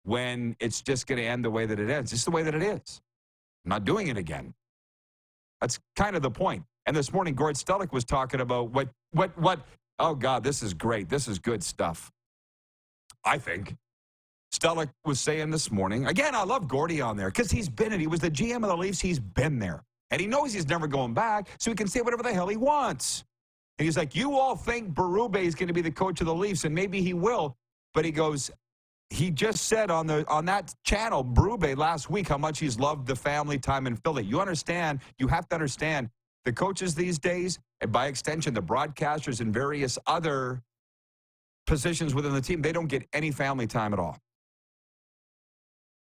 when it's just going to end the way that it ends? It's the way that it is. I'm not doing it again. That's kind of the point. And this morning, Gord Stellick was talking about what, oh God, this is great. This is good stuff. I think. Stellick was saying this morning, again, I love Gordy on there because he's been it. He was the GM of the Leafs. He's been there. And he knows he's never going back, so he can say whatever the hell he wants. And he's like, you all think Berube is going to be the coach of the Leafs, and maybe he will. But he goes, he just said on that channel, Berube, last week, how much he's loved the family time in Philly. You understand, you have to understand, the coaches these days, and by extension, the broadcasters and various other positions within the team, they don't get any family time at all.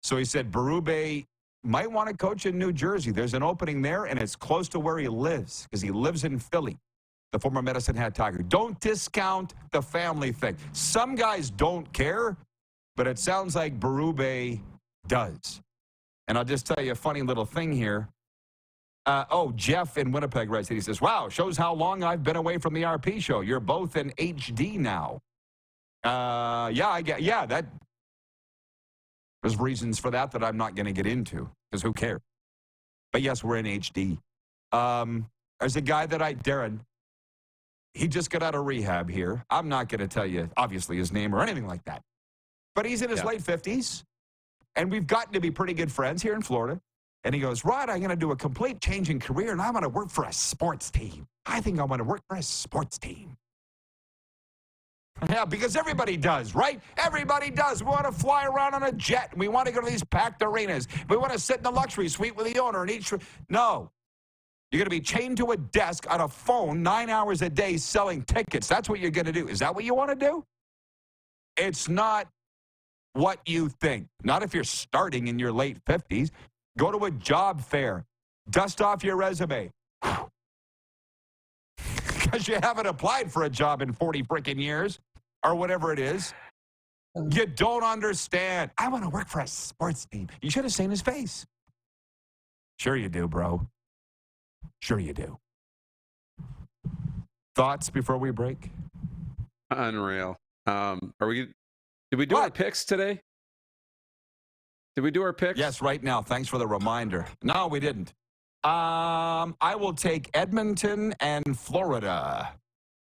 So he said, Berube might want to coach in New Jersey. There's an opening there, and it's close to where he lives, because he lives in Philly. The former Medicine Hat Tiger. Don't discount the family thing. Some guys don't care, but it sounds like Berube does. And I'll just tell you a funny little thing here. Jeff in Winnipeg writes, he says, wow, shows how long I've been away from the RP show. You're both in HD now. That there's reasons for that I'm not going to get into, because who cares? But yes, we're in HD. There's a guy that Darren, he just got out of rehab here. I'm not going to tell you, obviously, his name or anything like that. but he's in his late 50s, and we've gotten to be pretty good friends here in Florida. And he goes, Rod, I'm going to do a complete change in career, and I'm going to work for a sports team. I think I'm going to work for a sports team. Yeah, because everybody does, right? Everybody does. We want to fly around on a jet. We want to go to these packed arenas. We want to sit in the luxury suite with the owner and eat. No. You're going to be chained to a desk on a phone 9 hours a day selling tickets. That's what you're going to do. Is that what you want to do? It's not what you think. Not if you're starting in your late 50s. Go to a job fair. Dust off your resume. Because you haven't applied for a job in 40 freaking years. Or whatever it is. You don't understand. I want to work for a sports team. You should have seen his face. Sure you do, bro. Sure you do. Thoughts before we break? Unreal. Did we do our picks today? Did we do our picks? Yes, right now. Thanks for the reminder. No, we didn't. I will take Edmonton and Florida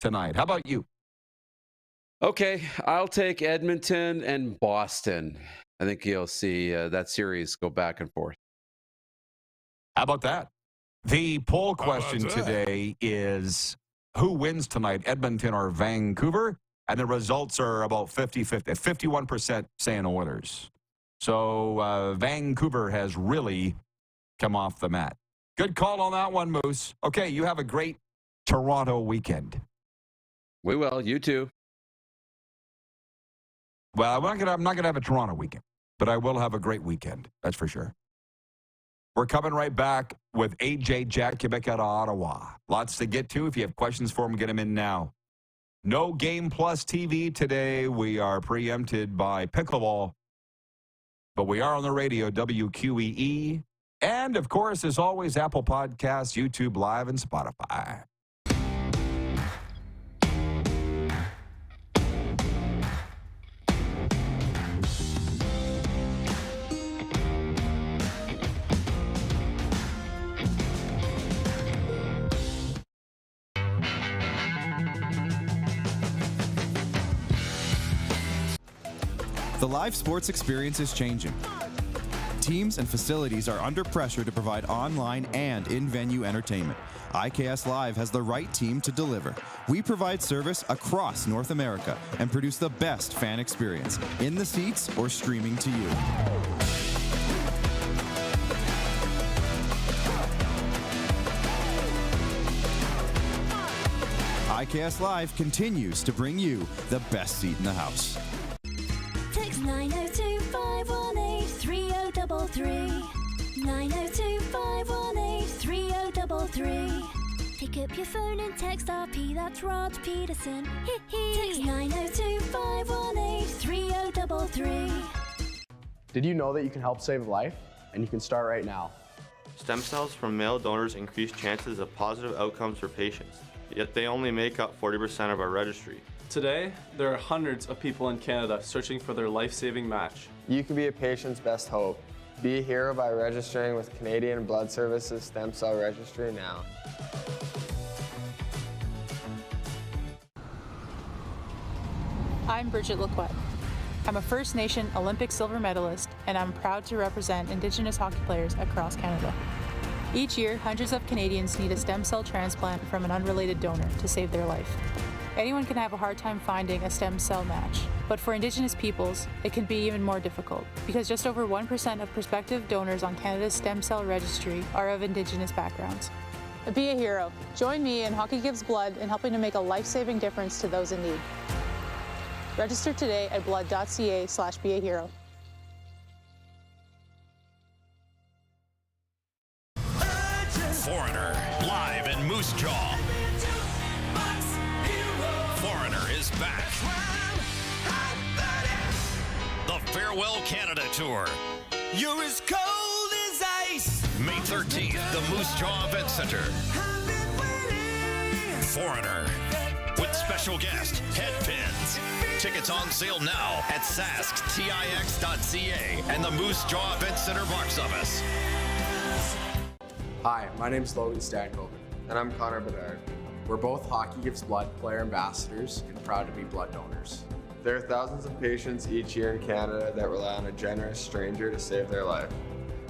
tonight. How about you? Okay, I'll take Edmonton and Boston. I think you'll see that series go back and forth. How about that? The poll question today is, who wins tonight, Edmonton or Vancouver? And the results are about 50-50, 51% saying Oilers. So Vancouver has really come off the mat. Good call on that one, Moose. Okay, you have a great Toronto weekend. We will. You too. Well, I'm not gonna have a Toronto weekend, but I will have a great weekend. That's for sure. We're coming right back with AJ Jakubec out of Ottawa. Lots to get to. If you have questions for him, get them in now. No Game Plus TV today. We are preempted by pickleball, but we are on the radio, WQEE. And, of course, as always, Apple Podcasts, YouTube Live, and Spotify. The live sports experience is changing. Teams and facilities are under pressure to provide online and in-venue entertainment. IKS Live has the right team to deliver. We provide service across North America and produce the best fan experience, in the seats or streaming to you. IKS Live continues to bring you the best seat in the house. Text 902-518-3033. 902-518-3033. Pick up your phone and text RP, that's Rod Pedersen. Text 902-518-3033. Did you know that you can help save a life? And you can start right now. Stem cells from male donors increase chances of positive outcomes for patients, yet they only make up 40% of our registry. Today, there are hundreds of people in Canada searching for their life-saving match. You can be a patient's best hope. Be a hero by registering with Canadian Blood Services Stem Cell Registry now. I'm Bridget Lacquette. I'm a First Nation Olympic silver medalist, and I'm proud to represent Indigenous hockey players across Canada. Each year, hundreds of Canadians need a stem cell transplant from an unrelated donor to save their life. Anyone can have a hard time finding a stem cell match, but for Indigenous peoples, it can be even more difficult because just over 1% of prospective donors on Canada's stem cell registry are of Indigenous backgrounds. Be a hero. Join me in Hockey Gives Blood in helping to make a life-saving difference to those in need. Register today at blood.ca/beahero. Foreigner, live in Moose Jaw. Foreigner is back. The Farewell Canada Tour. You're as cold as ice. May 13th, the Moose Jaw Event Center. Foreigner, with special guest, Headpins. Tickets on sale now at sasktix.ca and the Moose Jaw Event Center box office. Hi, my name is Logan Stankoven. And I'm Connor Bedard. We're both Hockey Gives Blood player ambassadors and proud to be blood donors. There are thousands of patients each year in Canada that rely on a generous stranger to save their life.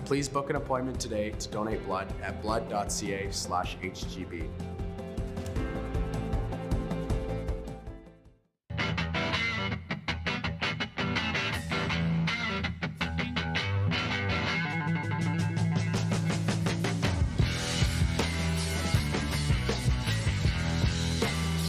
Please book an appointment today to donate blood at blood.ca/HGB.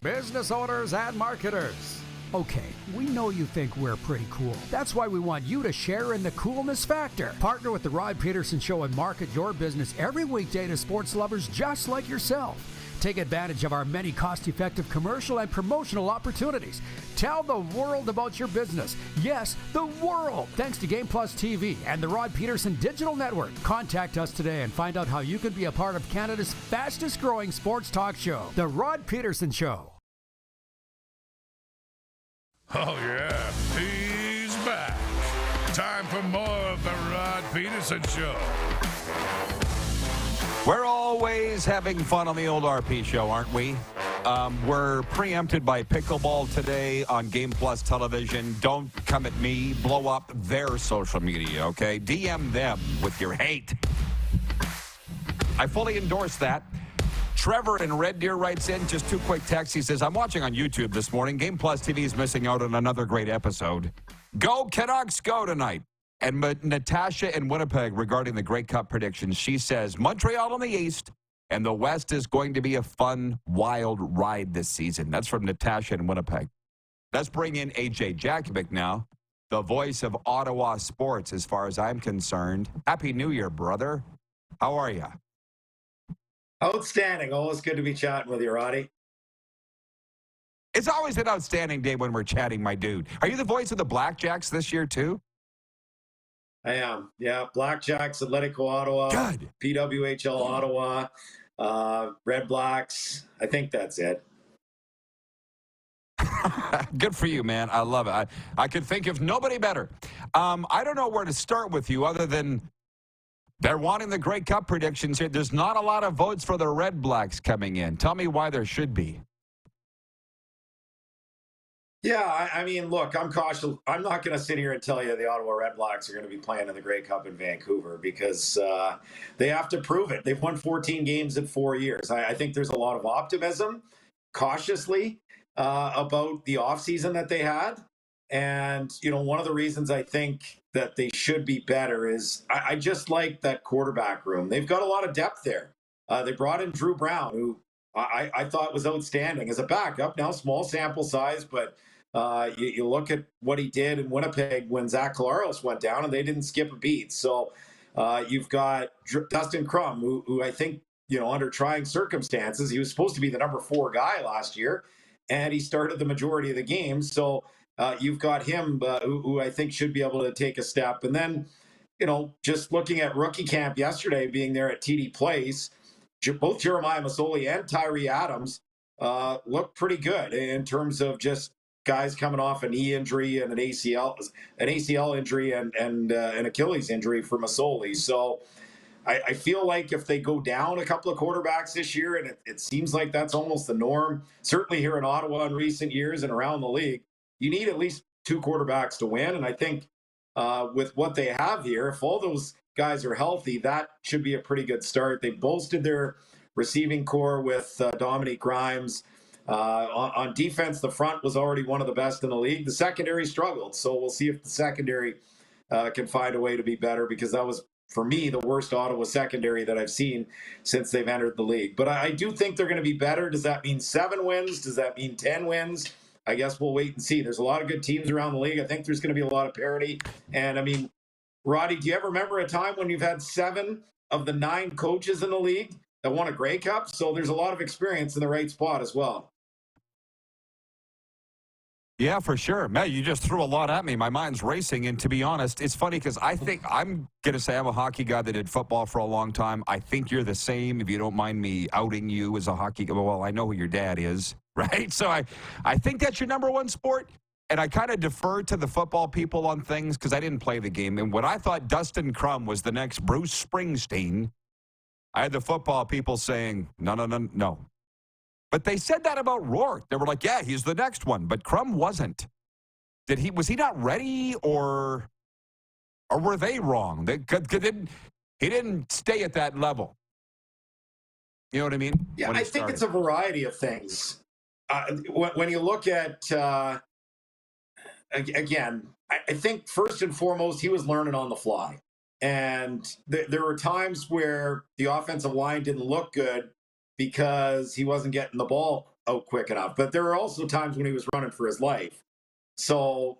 Business owners and marketers. Okay, we know you think we're pretty cool. That's why we want you to share in the coolness factor. Partner with the Rod Pedersen Show and market your business every weekday to sports lovers just like yourself. Take advantage of our many cost-effective commercial and promotional opportunities. Tell the world about your business. Yes, the world. Thanks to Game Plus TV and the Rod Pedersen Digital Network. Contact us today and find out how you can be a part of Canada's fastest-growing sports talk show, The Rod Pedersen Show. Oh, yeah, he's back. Time for more of the Rod Pedersen Show. We're always having fun on the old RP show, aren't we? We're preempted by pickleball today on Game Plus Television. Don't come at me. Blow up their social media, okay? DM them with your hate. I fully endorse that. Trevor in Red Deer writes in, just two quick texts. He says, I'm watching on YouTube this morning. Game Plus TV is missing out on another great episode. Go Canucks, go tonight. And Natasha in Winnipeg regarding the Grey Cup predictions. She says, Montreal in the East, and the West is going to be a fun, wild ride this season. That's from Natasha in Winnipeg. Let's bring in AJ Jakubec now, the voice of Ottawa sports as far as I'm concerned. Happy New Year, brother. How are you? Outstanding. Always good to be chatting with you, Roddy. It's always an outstanding day when we're chatting, my dude. Are you the voice of the Blackjacks this year, too? I am. Yeah. Blackjacks, Atletico Ottawa, Good. PWHL Ottawa, Red Blacks. I think that's it. Good for you, man. I love it. I could think of nobody better. I don't know where to start with you other than they're wanting the Grey Cup predictions here. There's not a lot of votes for the Red Blacks coming in. Tell me why there should be. Yeah, I mean, look, I'm cautious. I'm not going to sit here and tell you the Ottawa Red Blacks are going to be playing in the Grey Cup in Vancouver because they have to prove it. They've won 14 games in 4 years. I think there's a lot of optimism, cautiously, about the offseason that they had. And, you know, one of the reasons I think that they should be better is I just like that quarterback room. They've got a lot of depth there. They brought in Drew Brown, who I thought was outstanding as a backup. Now, small sample size, but you look at what he did in Winnipeg when Zach Collaros went down, and they didn't skip a beat. So you've got Dustin Crum, who I think, you know, under trying circumstances, he was supposed to be the number 4 guy last year, and he started the majority of the games. So you've got him, who I think should be able to take a step. And then, you know, just looking at rookie camp yesterday, being there at TD Place, both Jeremiah Masoli and Tyree Adams looked pretty good in terms of just guys coming off a knee injury and an ACL injury and an Achilles injury for Masoli. So I feel like if they go down a couple of quarterbacks this year, and it seems like that's almost the norm, certainly here in Ottawa in recent years and around the league, you need at least 2 quarterbacks to win. And I think with what they have here, if all those guys are healthy, that should be a pretty good start. They bolstered their receiving core with Dominique Grimes. On defense, the front was already one of the best in the league. The secondary struggled. So we'll see if the secondary can find a way to be better, because that was, for me, the worst Ottawa secondary that I've seen since they've entered the league. But I do think they're going to be better. Does that mean 7 wins? Does that mean 10 wins? I guess we'll wait and see. There's a lot of good teams around the league. I think there's going to be a lot of parity. And, I mean, Roddy, do you ever remember a time when you've had 7 of the 9 coaches in the league that won a Grey Cup? So there's a lot of experience in the right spot as well. Yeah, for sure. Man, you just threw a lot at me. My mind's racing. And to be honest, it's funny because I think I'm going to say I'm a hockey guy that did football for a long time. I think you're the same, if you don't mind me outing you as a hockey guy. Well, I know who your dad is, right? So I think that's your number 1 sport. And I kind of defer to the football people on things because I didn't play the game. And when I thought Dustin Crum was the next Bruce Springsteen, I had the football people saying, no. But they said that about Rourke. They were like, yeah, he's the next one. But Crum wasn't. Was he not ready, or were they wrong? He didn't stay at that level. You know what I mean? Yeah, I think it's a variety of things. When you look at, again, I think first and foremost, he was learning on the fly. And there were times where the offensive line didn't look good because he wasn't getting the ball out quick enough. But there were also times when he was running for his life. So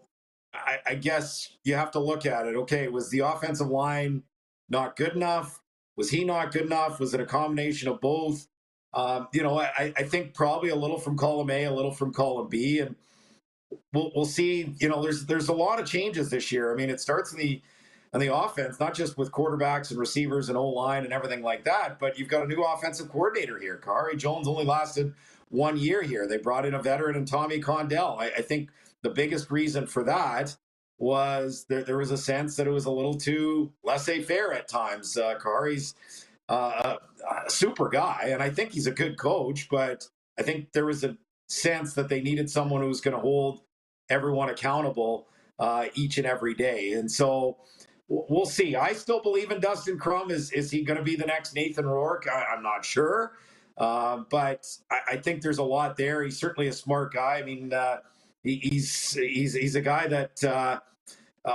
I guess you have to look at it. Okay, was the offensive line not good enough? Was he not good enough? Was it a combination of both? I think probably a little from column A, a little from column B, and we'll see. There's a lot of changes this year. I mean, it starts in the offense, not just with quarterbacks and receivers and O-line and everything like that, but you've got a new offensive coordinator here. Kahari Jones only lasted 1 year here. They brought in a veteran in Tommy Condell. I think the biggest reason for that was there was a sense that it was a little too laissez-faire at times. Kahari's a super guy, and I think he's a good coach, but I think there was a sense that they needed someone who was going to hold everyone accountable each and every day. And so we'll see. I still believe in Dustin Crum. Is he going to be the next Nathan Rourke? I'm not sure. But I think there's a lot there. He's certainly a smart guy. I mean, he's a guy that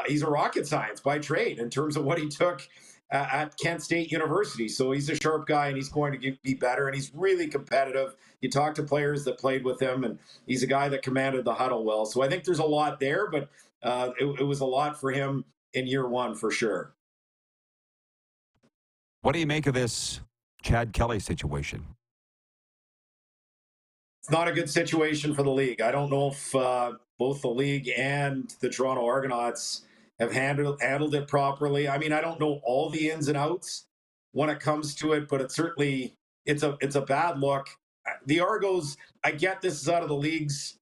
he's a rocket science by trade in terms of what he took at Kent State University. So he's a sharp guy, and he's going to be better, and he's really competitive. You talk to players that played with him, and he's a guy that commanded the huddle well. So I think there's a lot there, but it was a lot for him in year one for sure. What do you make of this Chad Kelly situation? It's not a good situation for the league. I don't know if both the league and the Toronto Argonauts have handled it properly. I mean, I don't know all the ins and outs when it comes to it, but it's a bad look. The Argos, I get this is out of the league's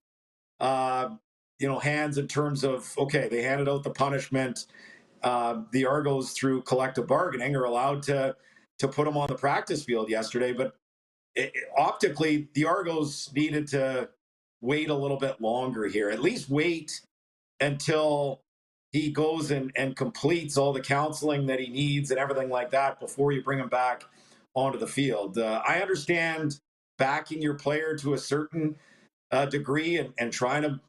hands in terms of, okay, they handed out the punishment. The Argos, through collective bargaining, are allowed to put them on the practice field yesterday, but optically, the Argos needed to wait a little bit longer here. At least wait until he goes and completes all the counseling that he needs and everything like that before you bring him back onto the field. I understand backing your player to a certain degree and trying to,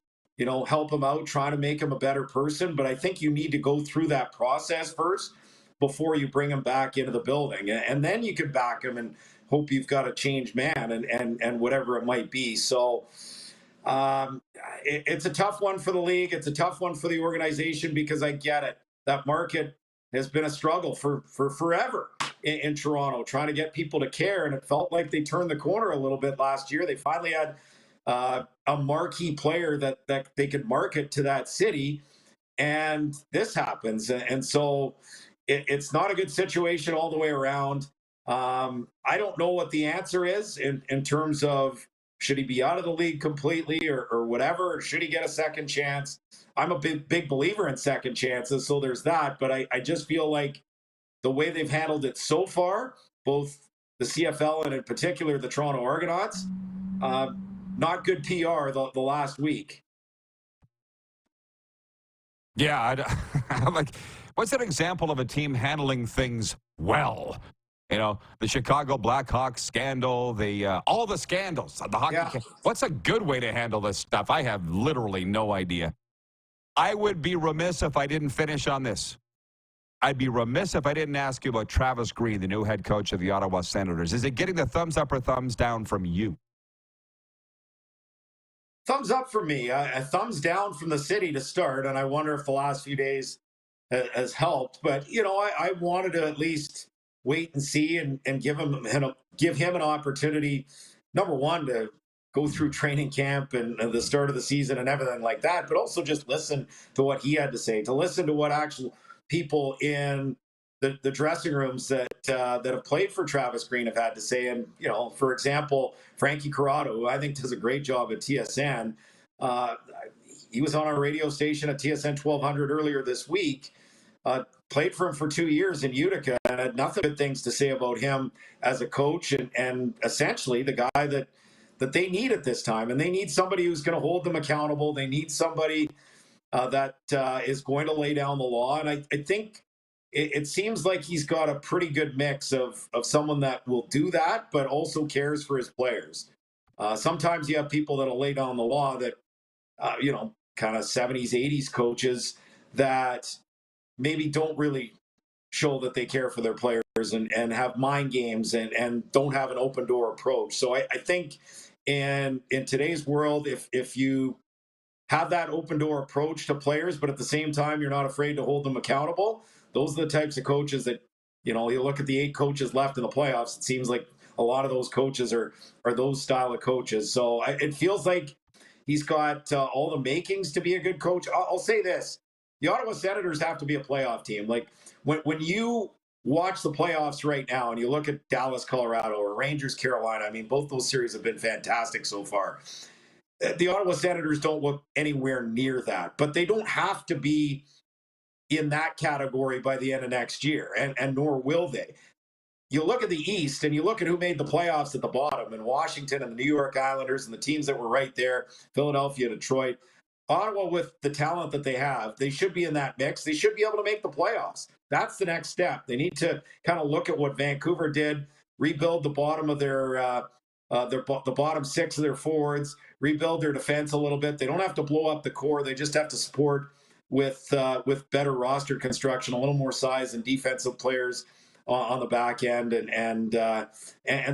help him out, trying to make him a better person. But I think you need to go through that process first before you bring him back into the building. And then you can back him and hope you've got a changed man and whatever it might be. So it's a tough one for the league. It's a tough one for the organization, because I get it. That market has been a struggle for forever in Toronto, trying to get people to care. And it felt like they turned the corner a little bit last year. They finally had a marquee player that they could market to that city. And this happens. And so it's not a good situation all the way around. I don't know what the answer is in terms of, should he be out of the league completely or whatever? Or should he get a second chance? I'm a big believer in second chances, so there's that. But I just feel like the way they've handled it so far, both the CFL and in particular the Toronto Argonauts, not good PR the last week. Yeah, I'm like, what's an example of a team handling things well? The Chicago Blackhawks scandal, all the scandals, the hockey. Yeah. What's a good way to handle this stuff? I have literally no idea. I would be remiss if I didn't finish on this. I'd be remiss if I didn't ask you about Travis Green, the new head coach of the Ottawa Senators. Is it getting the thumbs up or thumbs down from you? Thumbs up for me. A thumbs down from the city to start, and I wonder if the last few days has helped. But, I wanted to at least wait and see and give him an opportunity, number one, to go through training camp and the start of the season and everything like that, but also just listen to what he had to say, to listen to what actual people in the dressing rooms that have played for Travis Green have had to say. And, for example, Frankie Corrado, who I think does a great job at TSN, he was on our radio station at TSN 1200 earlier this week, played for him for 2 years in Utica, and had nothing but things to say about him as a coach and essentially the guy that they need at this time. And they need somebody who's going to hold them accountable. They need somebody that is going to lay down the law. And I think it seems like he's got a pretty good mix of someone that will do that, but also cares for his players. Sometimes you have people that'll lay down the law that, kind of 70s, 80s coaches that maybe don't really show that they care for their players and have mind games and don't have an open door approach. So I think in today's world, if you have that open door approach to players, but at the same time, you're not afraid to hold them accountable, those are the types of coaches that, you look at the 8 coaches left in the playoffs, it seems like a lot of those coaches are those style of coaches. So it feels like he's got all the makings to be a good coach. I'll say this. The Ottawa Senators have to be a playoff team. Like when you watch the playoffs right now and you look at Dallas, Colorado, or Rangers, Carolina, I mean, both those series have been fantastic so far. The Ottawa Senators don't look anywhere near that, but they don't have to be in that category by the end of next year, and nor will they. You look at the East and you look at who made the playoffs at the bottom, and Washington and the New York Islanders and the teams that were right there, Philadelphia, Detroit. Ottawa, with the talent that they have, they should be in that mix. They should be able to make the playoffs. That's the next step. They need to kind of look at what Vancouver did, rebuild the bottom of the bottom 6 of their forwards, rebuild their defense a little bit. They don't have to blow up the core. They just have to support with better roster construction, a little more size and defensive players on the back end, and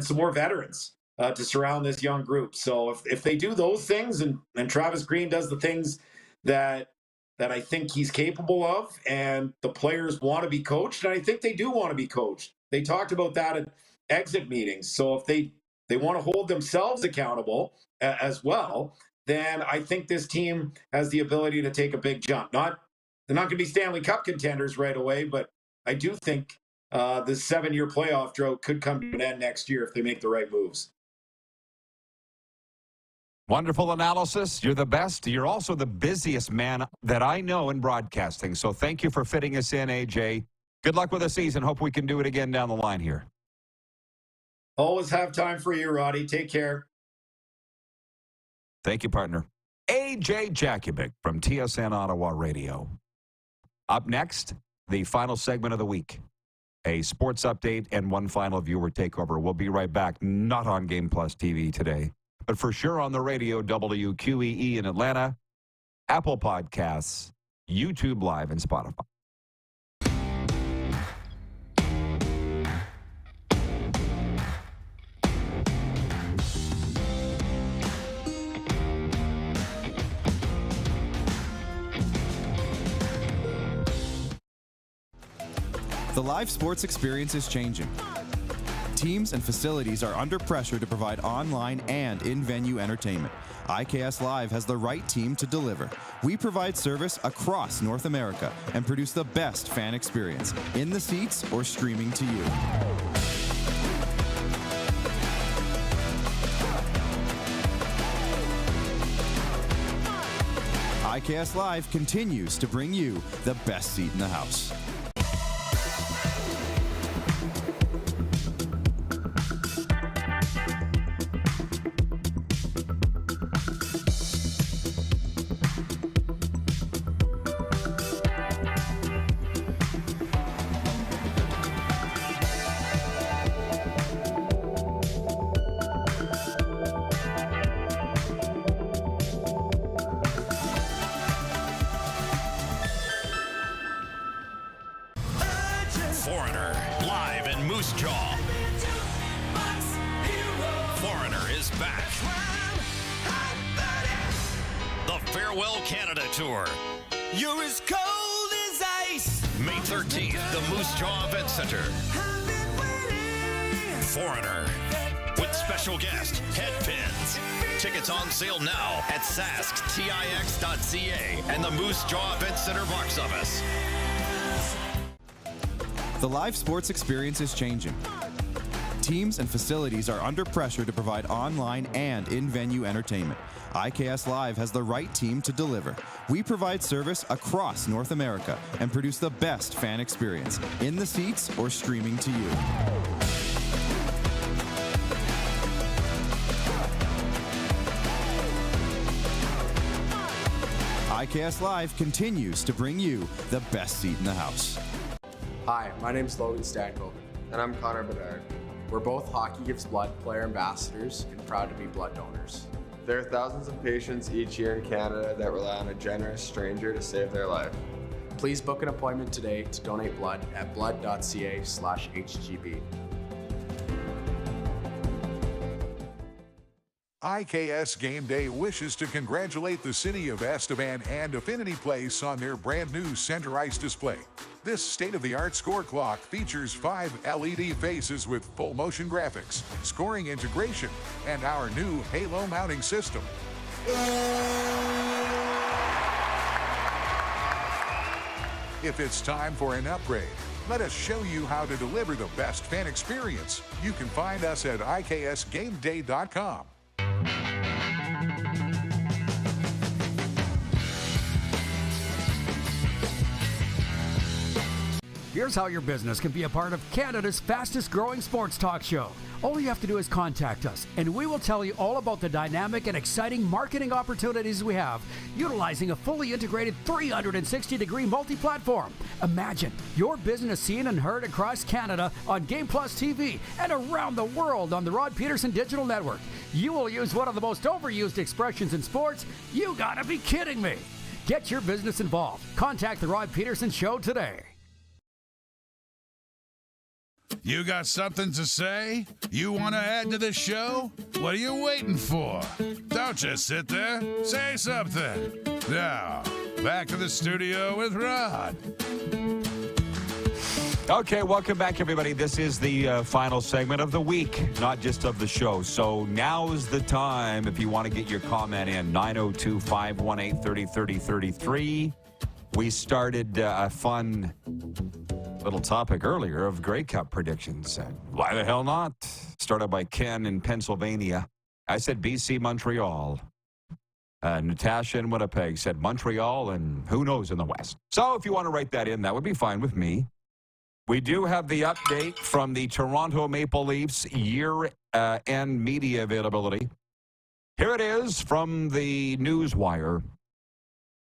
some more veterans to surround this young group. So if they do those things, and Travis Green does the things that I think he's capable of, and the players want to be coached, and I think they do want to be coached. They talked about that at exit meetings. So if they want to hold themselves accountable as well, then I think this team has the ability to take a big jump. They're not going to be Stanley Cup contenders right away, but I do think this 7-year playoff drought could come to an end next year if they make the right moves. Wonderful analysis. You're the best. You're also the busiest man that I know in broadcasting. So thank you for fitting us in, AJ. Good luck with the season. Hope we can do it again down the line here. Always have time for you, Roddy. Take care. Thank you, partner. AJ Jakubec from TSN Ottawa Radio. Up next, the final segment of the week. A sports update and one final viewer takeover. We'll be right back, not on Game Plus TV today, but for sure on the radio, WQEE in Atlanta, Apple Podcasts, YouTube Live, and Spotify. The live sports experience is changing. Teams and facilities are under pressure to provide online and in-venue entertainment. IKS Live has the right team to deliver. We provide service across North America and produce the best fan experience, in the seats or streaming to you. IKS Live continues to bring you the best seat in the house. Foreigner, live in Moose Jaw. Foreigner is back. The Farewell Canada Tour. You're as cold as ice. May 13th, the Moose Jaw Event Center. Foreigner, with special guest, Headpins. Tickets on sale now at sasktix.ca and the Moose Jaw Event Center box office. The live sports experience is changing. Teams and facilities are under pressure to provide online and in-venue entertainment. IKS Live has the right team to deliver. We provide service across North America and produce the best fan experience, in the seats or streaming to you. IKS Live continues to bring you the best seat in the house. Hi, my name is Logan Stankoven. And I'm Connor Bedard. We're both Hockey Gives Blood player ambassadors and proud to be blood donors. There are thousands of patients each year in Canada that rely on a generous stranger to save their life. Please book an appointment today to donate blood at blood.ca/HGB. IKS Game Day wishes to congratulate the City of Estevan and Affinity Place on their brand new center ice display. This state-of-the-art score clock features 5 LED faces with full motion graphics, scoring integration, and our new Halo mounting system. If it's time for an upgrade, let us show you how to deliver the best fan experience. You can find us at iksgameday.com. Here's how your business can be a part of Canada's fastest growing sports talk show. All you have to do is contact us, and we will tell you all about the dynamic and exciting marketing opportunities we have, utilizing a fully integrated 360-degree multi-platform. Imagine your business seen and heard across Canada on Game Plus TV and around the world on the Rod Pedersen Digital Network. You will use one of the most overused expressions in sports. You gotta be kidding me. Get your business involved. Contact the Rod Pedersen Show today. You got something to say? You want to add to the show? What are you waiting for? Don't just sit there. Say something. Now, back to the studio with Rod. Okay, welcome back, everybody. This is the final segment of the week, not just of the show. So now's the time if you want to get your comment in. 902-518-3030-33. We started a fun little topic earlier of Grey Cup predictions. Why the hell not? Started by Ken in Pennsylvania. I said BC Montreal. Natasha in Winnipeg said Montreal and who knows in the West. So if you want to write that in, that would be fine with me. We do have the update from the Toronto Maple Leafs year-end media availability. Here it is from the Newswire.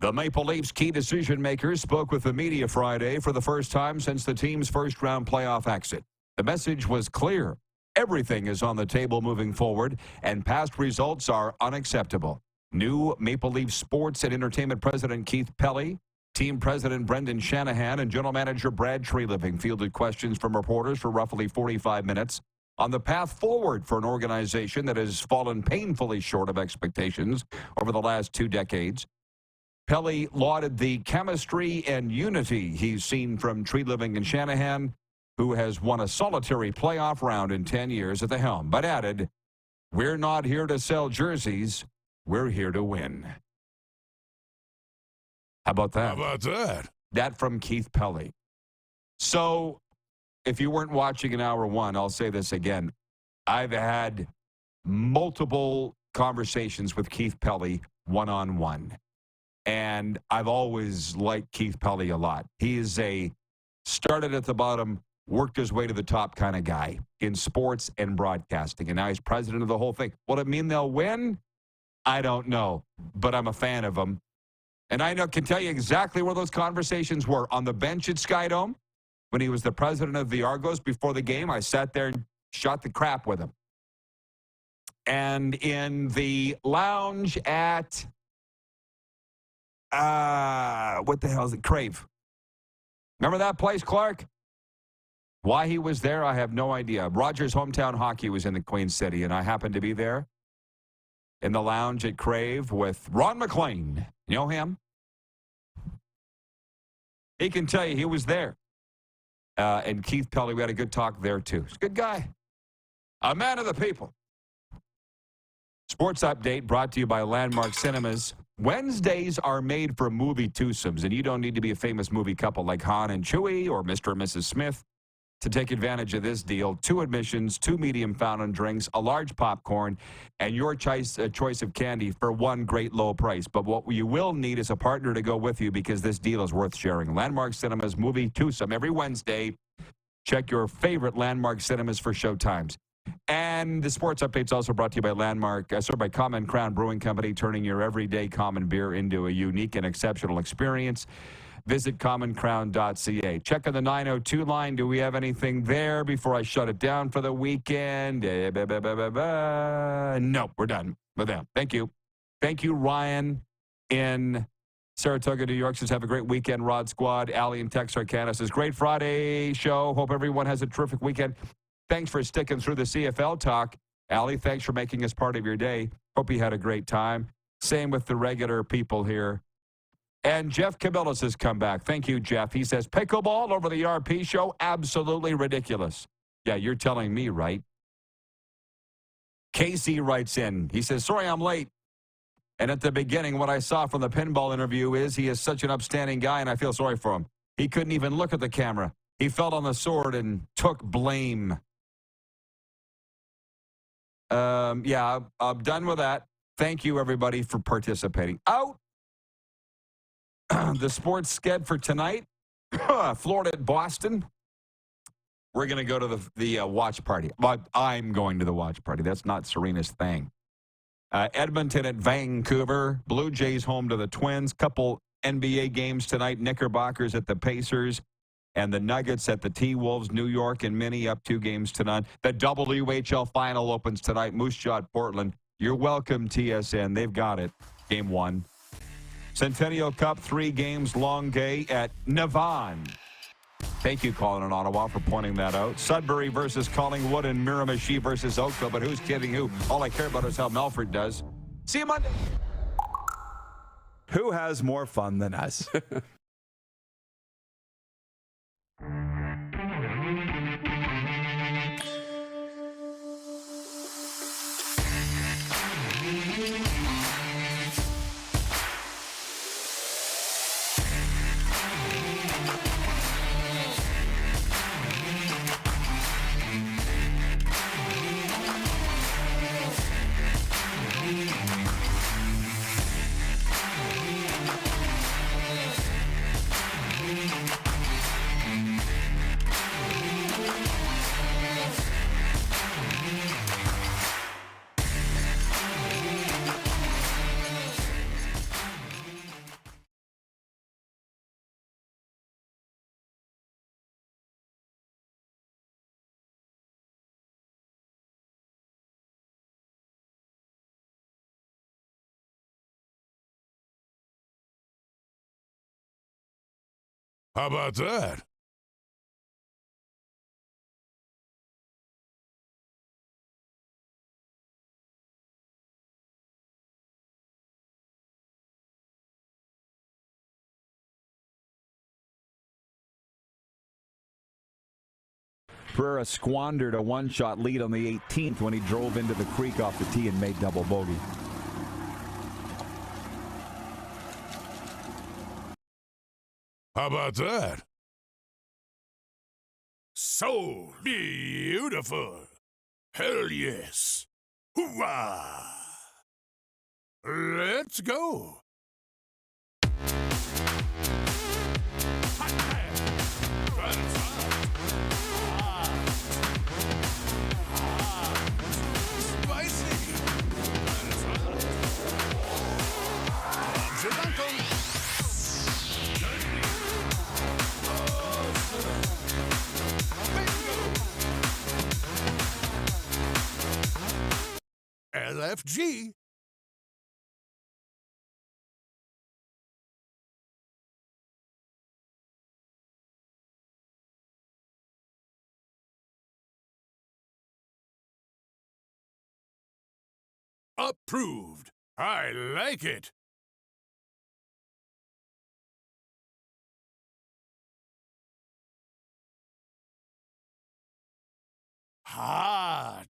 The Maple Leafs key decision makers spoke with the media Friday for the first time since the team's first-round playoff exit. The message was clear. Everything is on the table moving forward, and past results are unacceptable. New Maple Leaf Sports and Entertainment President Keith Pelly, Team President Brendan Shanahan, and General Manager Brad Treliving fielded questions from reporters for roughly 45 minutes on the path forward for an organization that has fallen painfully short of expectations over the last 2 decades. Pelly lauded the chemistry and unity he's seen from Treliving and Shanahan, who has won a solitary playoff round in 10 years at the helm, but added, "We're not here to sell jerseys. We're here to win." How about that? How about that? That from Keith Pelly. So if you weren't watching in hour one, I'll say this again. I've had multiple conversations with Keith Pelly one-on-one. And I've always liked Keith Pelly a lot. He is a started at the bottom, worked his way to the top kind of guy in sports and broadcasting. And now he's president of the whole thing. Will it mean they'll win? I don't know. But I'm a fan of him. And I can tell you exactly where those conversations were. On the bench at Skydome, when he was the president of the Argos before the game, I sat there and shot the crap with him. And in the lounge at... what the hell is it? Crave. Remember that place, Clark? Why he was there, I have no idea. Rogers Hometown Hockey was in the Queen City, and I happened to be there in the lounge at Crave with Ron McLean. You know him? He can tell you he was there. And Keith Pelly, we had a good talk there, too. He's a good guy. A man of the people. Sports Update brought to you by Landmark Cinemas. Wednesdays are made for movie twosomes, and you don't need to be a famous movie couple like Han and Chewie or Mr. and Mrs. Smith to take advantage of this deal. 2 admissions, 2 medium fountain drinks, a large popcorn, and your choice of candy for one great low price. But what you will need is a partner to go with you because this deal is worth sharing. Landmark Cinemas movie twosome every Wednesday. Check your favorite Landmark Cinemas for showtimes. And the sports update's also brought to you by by Common Crown Brewing Company, turning your everyday common beer into a unique and exceptional experience. Visit commoncrown.ca. Check on the 902 line. Do we have anything there before I shut it down for the weekend? No, we're done with them. Thank you. Thank you, Ryan in Saratoga, New York. Says, have a great weekend, Rod Squad. Allie in Texarkana says, great Friday show. Hope everyone has a terrific weekend. Thanks for sticking through the CFL talk. Allie, thanks for making us part of your day. Hope you had a great time. Same with the regular people here. And Jeff Camillus has come back. Thank you, Jeff. He says, pickleball over the RP show, absolutely ridiculous. Yeah, you're telling me, right? Casey writes in. He says, sorry I'm late. And at the beginning, what I saw from the pinball interview is he is such an upstanding guy, and I feel sorry for him. He couldn't even look at the camera. He fell on the sword and took blame. Yeah, I'm done with that. Thank you, everybody, for participating. Out. The sports sked for tonight, Florida at Boston. We're going to go to the watch party. But I'm going to the watch party. That's not Serena's thing. Edmonton at Vancouver. Blue Jays home to the Twins. Couple NBA games tonight. Knickerbockers at the Pacers. And the Nuggets at the T-Wolves. New York and Minnie up 2 games tonight. The WHL final opens tonight. Moose Jaw, Portland. You're welcome, TSN. They've got it. Game 1. Centennial Cup, 3 games, Longueuil at Navan. Thank you, Colin in Ottawa, for pointing that out. Sudbury versus Collingwood and Miramichi versus Oakville, but who's kidding who? All I care about is how Melford does. See you Monday. Who has more fun than us? How about that? Pereira squandered a one-shot lead on the 18th when he drove into the creek off the tee and made double bogey. How about that? So beautiful. Hell yes. Hoorah! Let's go. LFG. Approved. I like it. Hot.